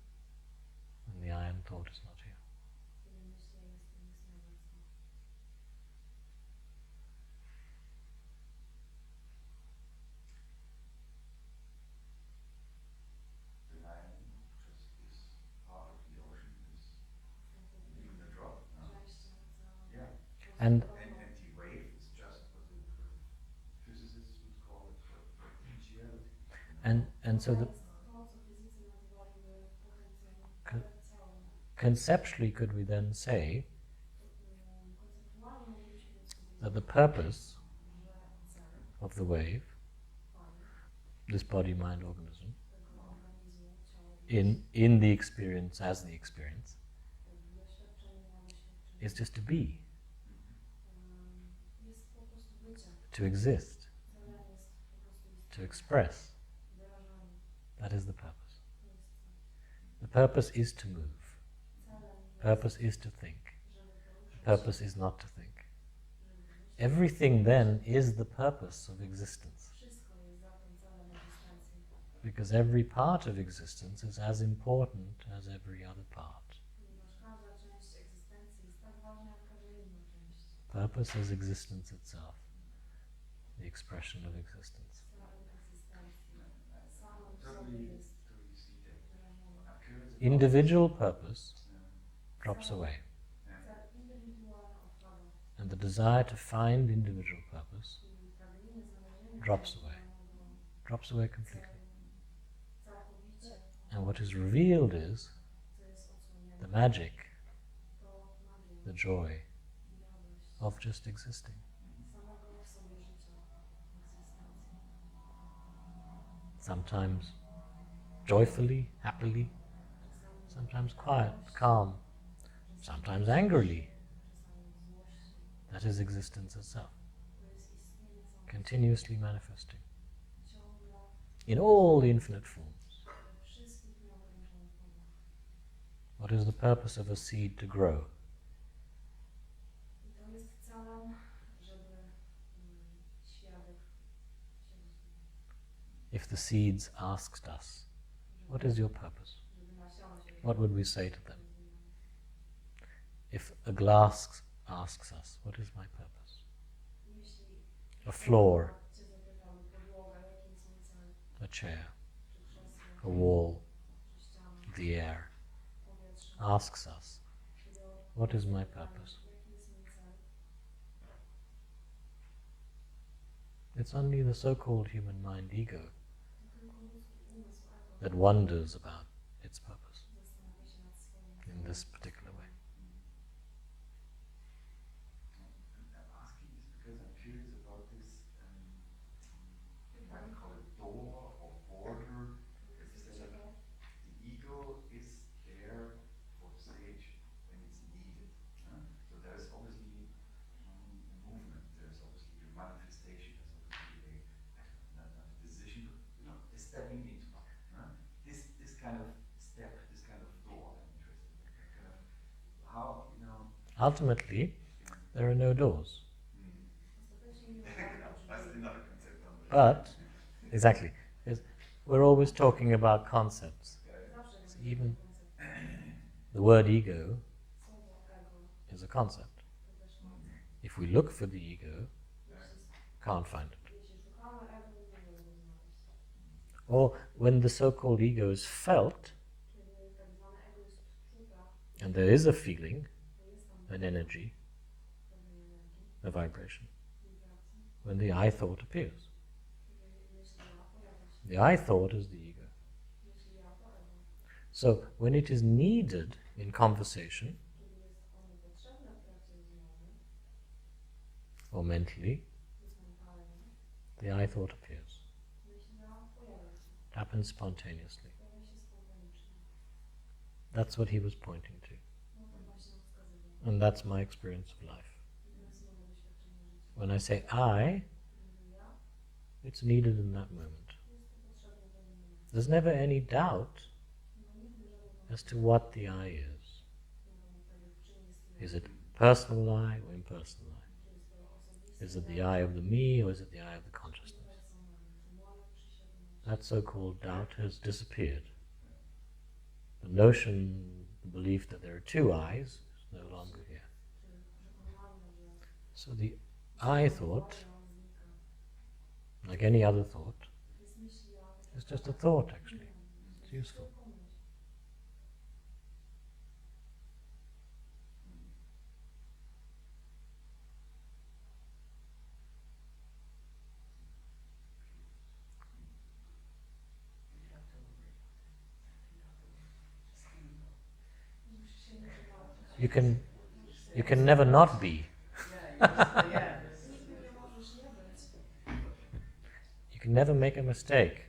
when the I am thought is not here? kiedy myśli ja jestem jest nieobecna? The lion just is part of the ocean, is even a drop. No? Częścią oceanu. Yeah. And And the wave is just what the physicists would call it potentiality. and so the, To jest to, co fizycy nazywaliby potencjałem, Con- potencjałem. conceptually could we then say Konceptualnie moglibyśmy więc powiedzieć, that the purpose że cel of the wave, fali this body, mind, organism, tego organizmu, ciała, in the experience as the experience, w doświadczeniu na doświadczeniu, is just to be, jest po prostu bycie. to exist, Celem jest po prostu to istnienie, express. wyrażanie. That is the purpose. To jest cel. The purpose is to move. Celem jest, Purpose is to think. żeby poruszać Purpose się, is not to think. żeby myśleć. Everything then is the purpose of existence, Wszystko jest zatem celem egzystencji, because every part of existence is as important as every other part. ponieważ każda część egzystencji jest tak ważna jak każda inna część. Purpose is existence itself, the expression of existence. Celem egzystencji samym w sobie Totally, jest totally see that. wyrażony. I'm curious about Individual purpose Yeah. drops away, Yeah. Cel indywidualny odpada and the desire to find individual purpose i pragnienie znalezienia Drops away. indywidualnego drops away completely. celu całkowicie, And what is revealed is co jest odsłonięte, the magic, to magia the joy i radość of just existing. samego w sobie życia, egzystencji. Sometimes joyfully, happily, Czasami sometimes quiet, calm, sometimes angrily. czasami w złości. That is existence itself, To jest istnienie samo continuously manifesting ciągle in all the infinite forms. we wszystkich nieograniczonych formach. What is the purpose of a seed to grow? I to jest celem, żeby świadek się rozwijał. If the seeds asked us, what is your purpose? Żeby nasiona się What would we say to them? rozwijały. If a glass asks us, what is my purpose? Jeśli A floor, Cię zapytamy, podłoga, jakie są cele, a chair, czy krzesło, a wall, czy ściana, the air powietrze, asks us, kiedy what is my pytamy, purpose? jaki jest mój cel, It's only the so-called human mind ego to tylko ludzki umysł, ego, that wonders about its purpose zastanawia się nad swoim in celem. this particular way. I'm asking this because I'm curious about this, you might call it door or border. It's that the ego is there for the sage when it's needed. So there's obviously a movement, there's obviously a manifestation, there's obviously not a decision, but stepping into this kind of step, this kind of door. I'm interested in that kind of how Ultimately, there are no doors. Ostatecznie nie ma That's drzwi. another concept on the But, exactly, because we're always talking about concepts. Zawsze So będzie even koncept. the word ego Słowo ego is a concept. to też koncept. If we look for the ego, Jeśli, can't find it. jeśli szukamy ego, nie możemy go znaleźć. Or when the so-called ego is felt, Kiedy tak zwane ego jest odczuta, and there is a feeling, to jest tam an energy, pewnej energii, a vibration, wibracji, when the I thought appears. kiedy myśl ja pojawia się. The I thought is the ego. Myśl ja to ego. So when it is needed in conversation kiedy jest ono potrzebne w trakcie rozmowy or mentally, lub mentalnie, the I thought appears. myśla pojawia się. It happens spontaneously. Pojawia się spontanicznie. That's what he was pointing to. No to właśnie on wskazywał. And that's my experience of life. I to jest moje doświadczenie życia. When I say I, Kiedy mówię ja, it's needed in that moment. jest to potrzebne w danym momencie. There's never any doubt Nie ma nigdy żadnej as to what the I is. wątpliwości, czym jest Is it personal I or impersonal I? Czy jest to osobiste Is it the I of the me or is it the I of the consciousness? personalne, czy moje, czy świadomości. That so-called doubt has disappeared. The notion, the belief that there are two I's is no longer here. Czy przekonanie, że So the I thought, znika. like any other thought, Jest myśl ja, is just a thought actually. It's useful. tylko myśl. You have to worry about it. You have to worry. Just do it. Musisz się nie przejmować. You can never not be. Yeah, you just, yeah. Nigdy nie możesz nie być. You can never make a mistake.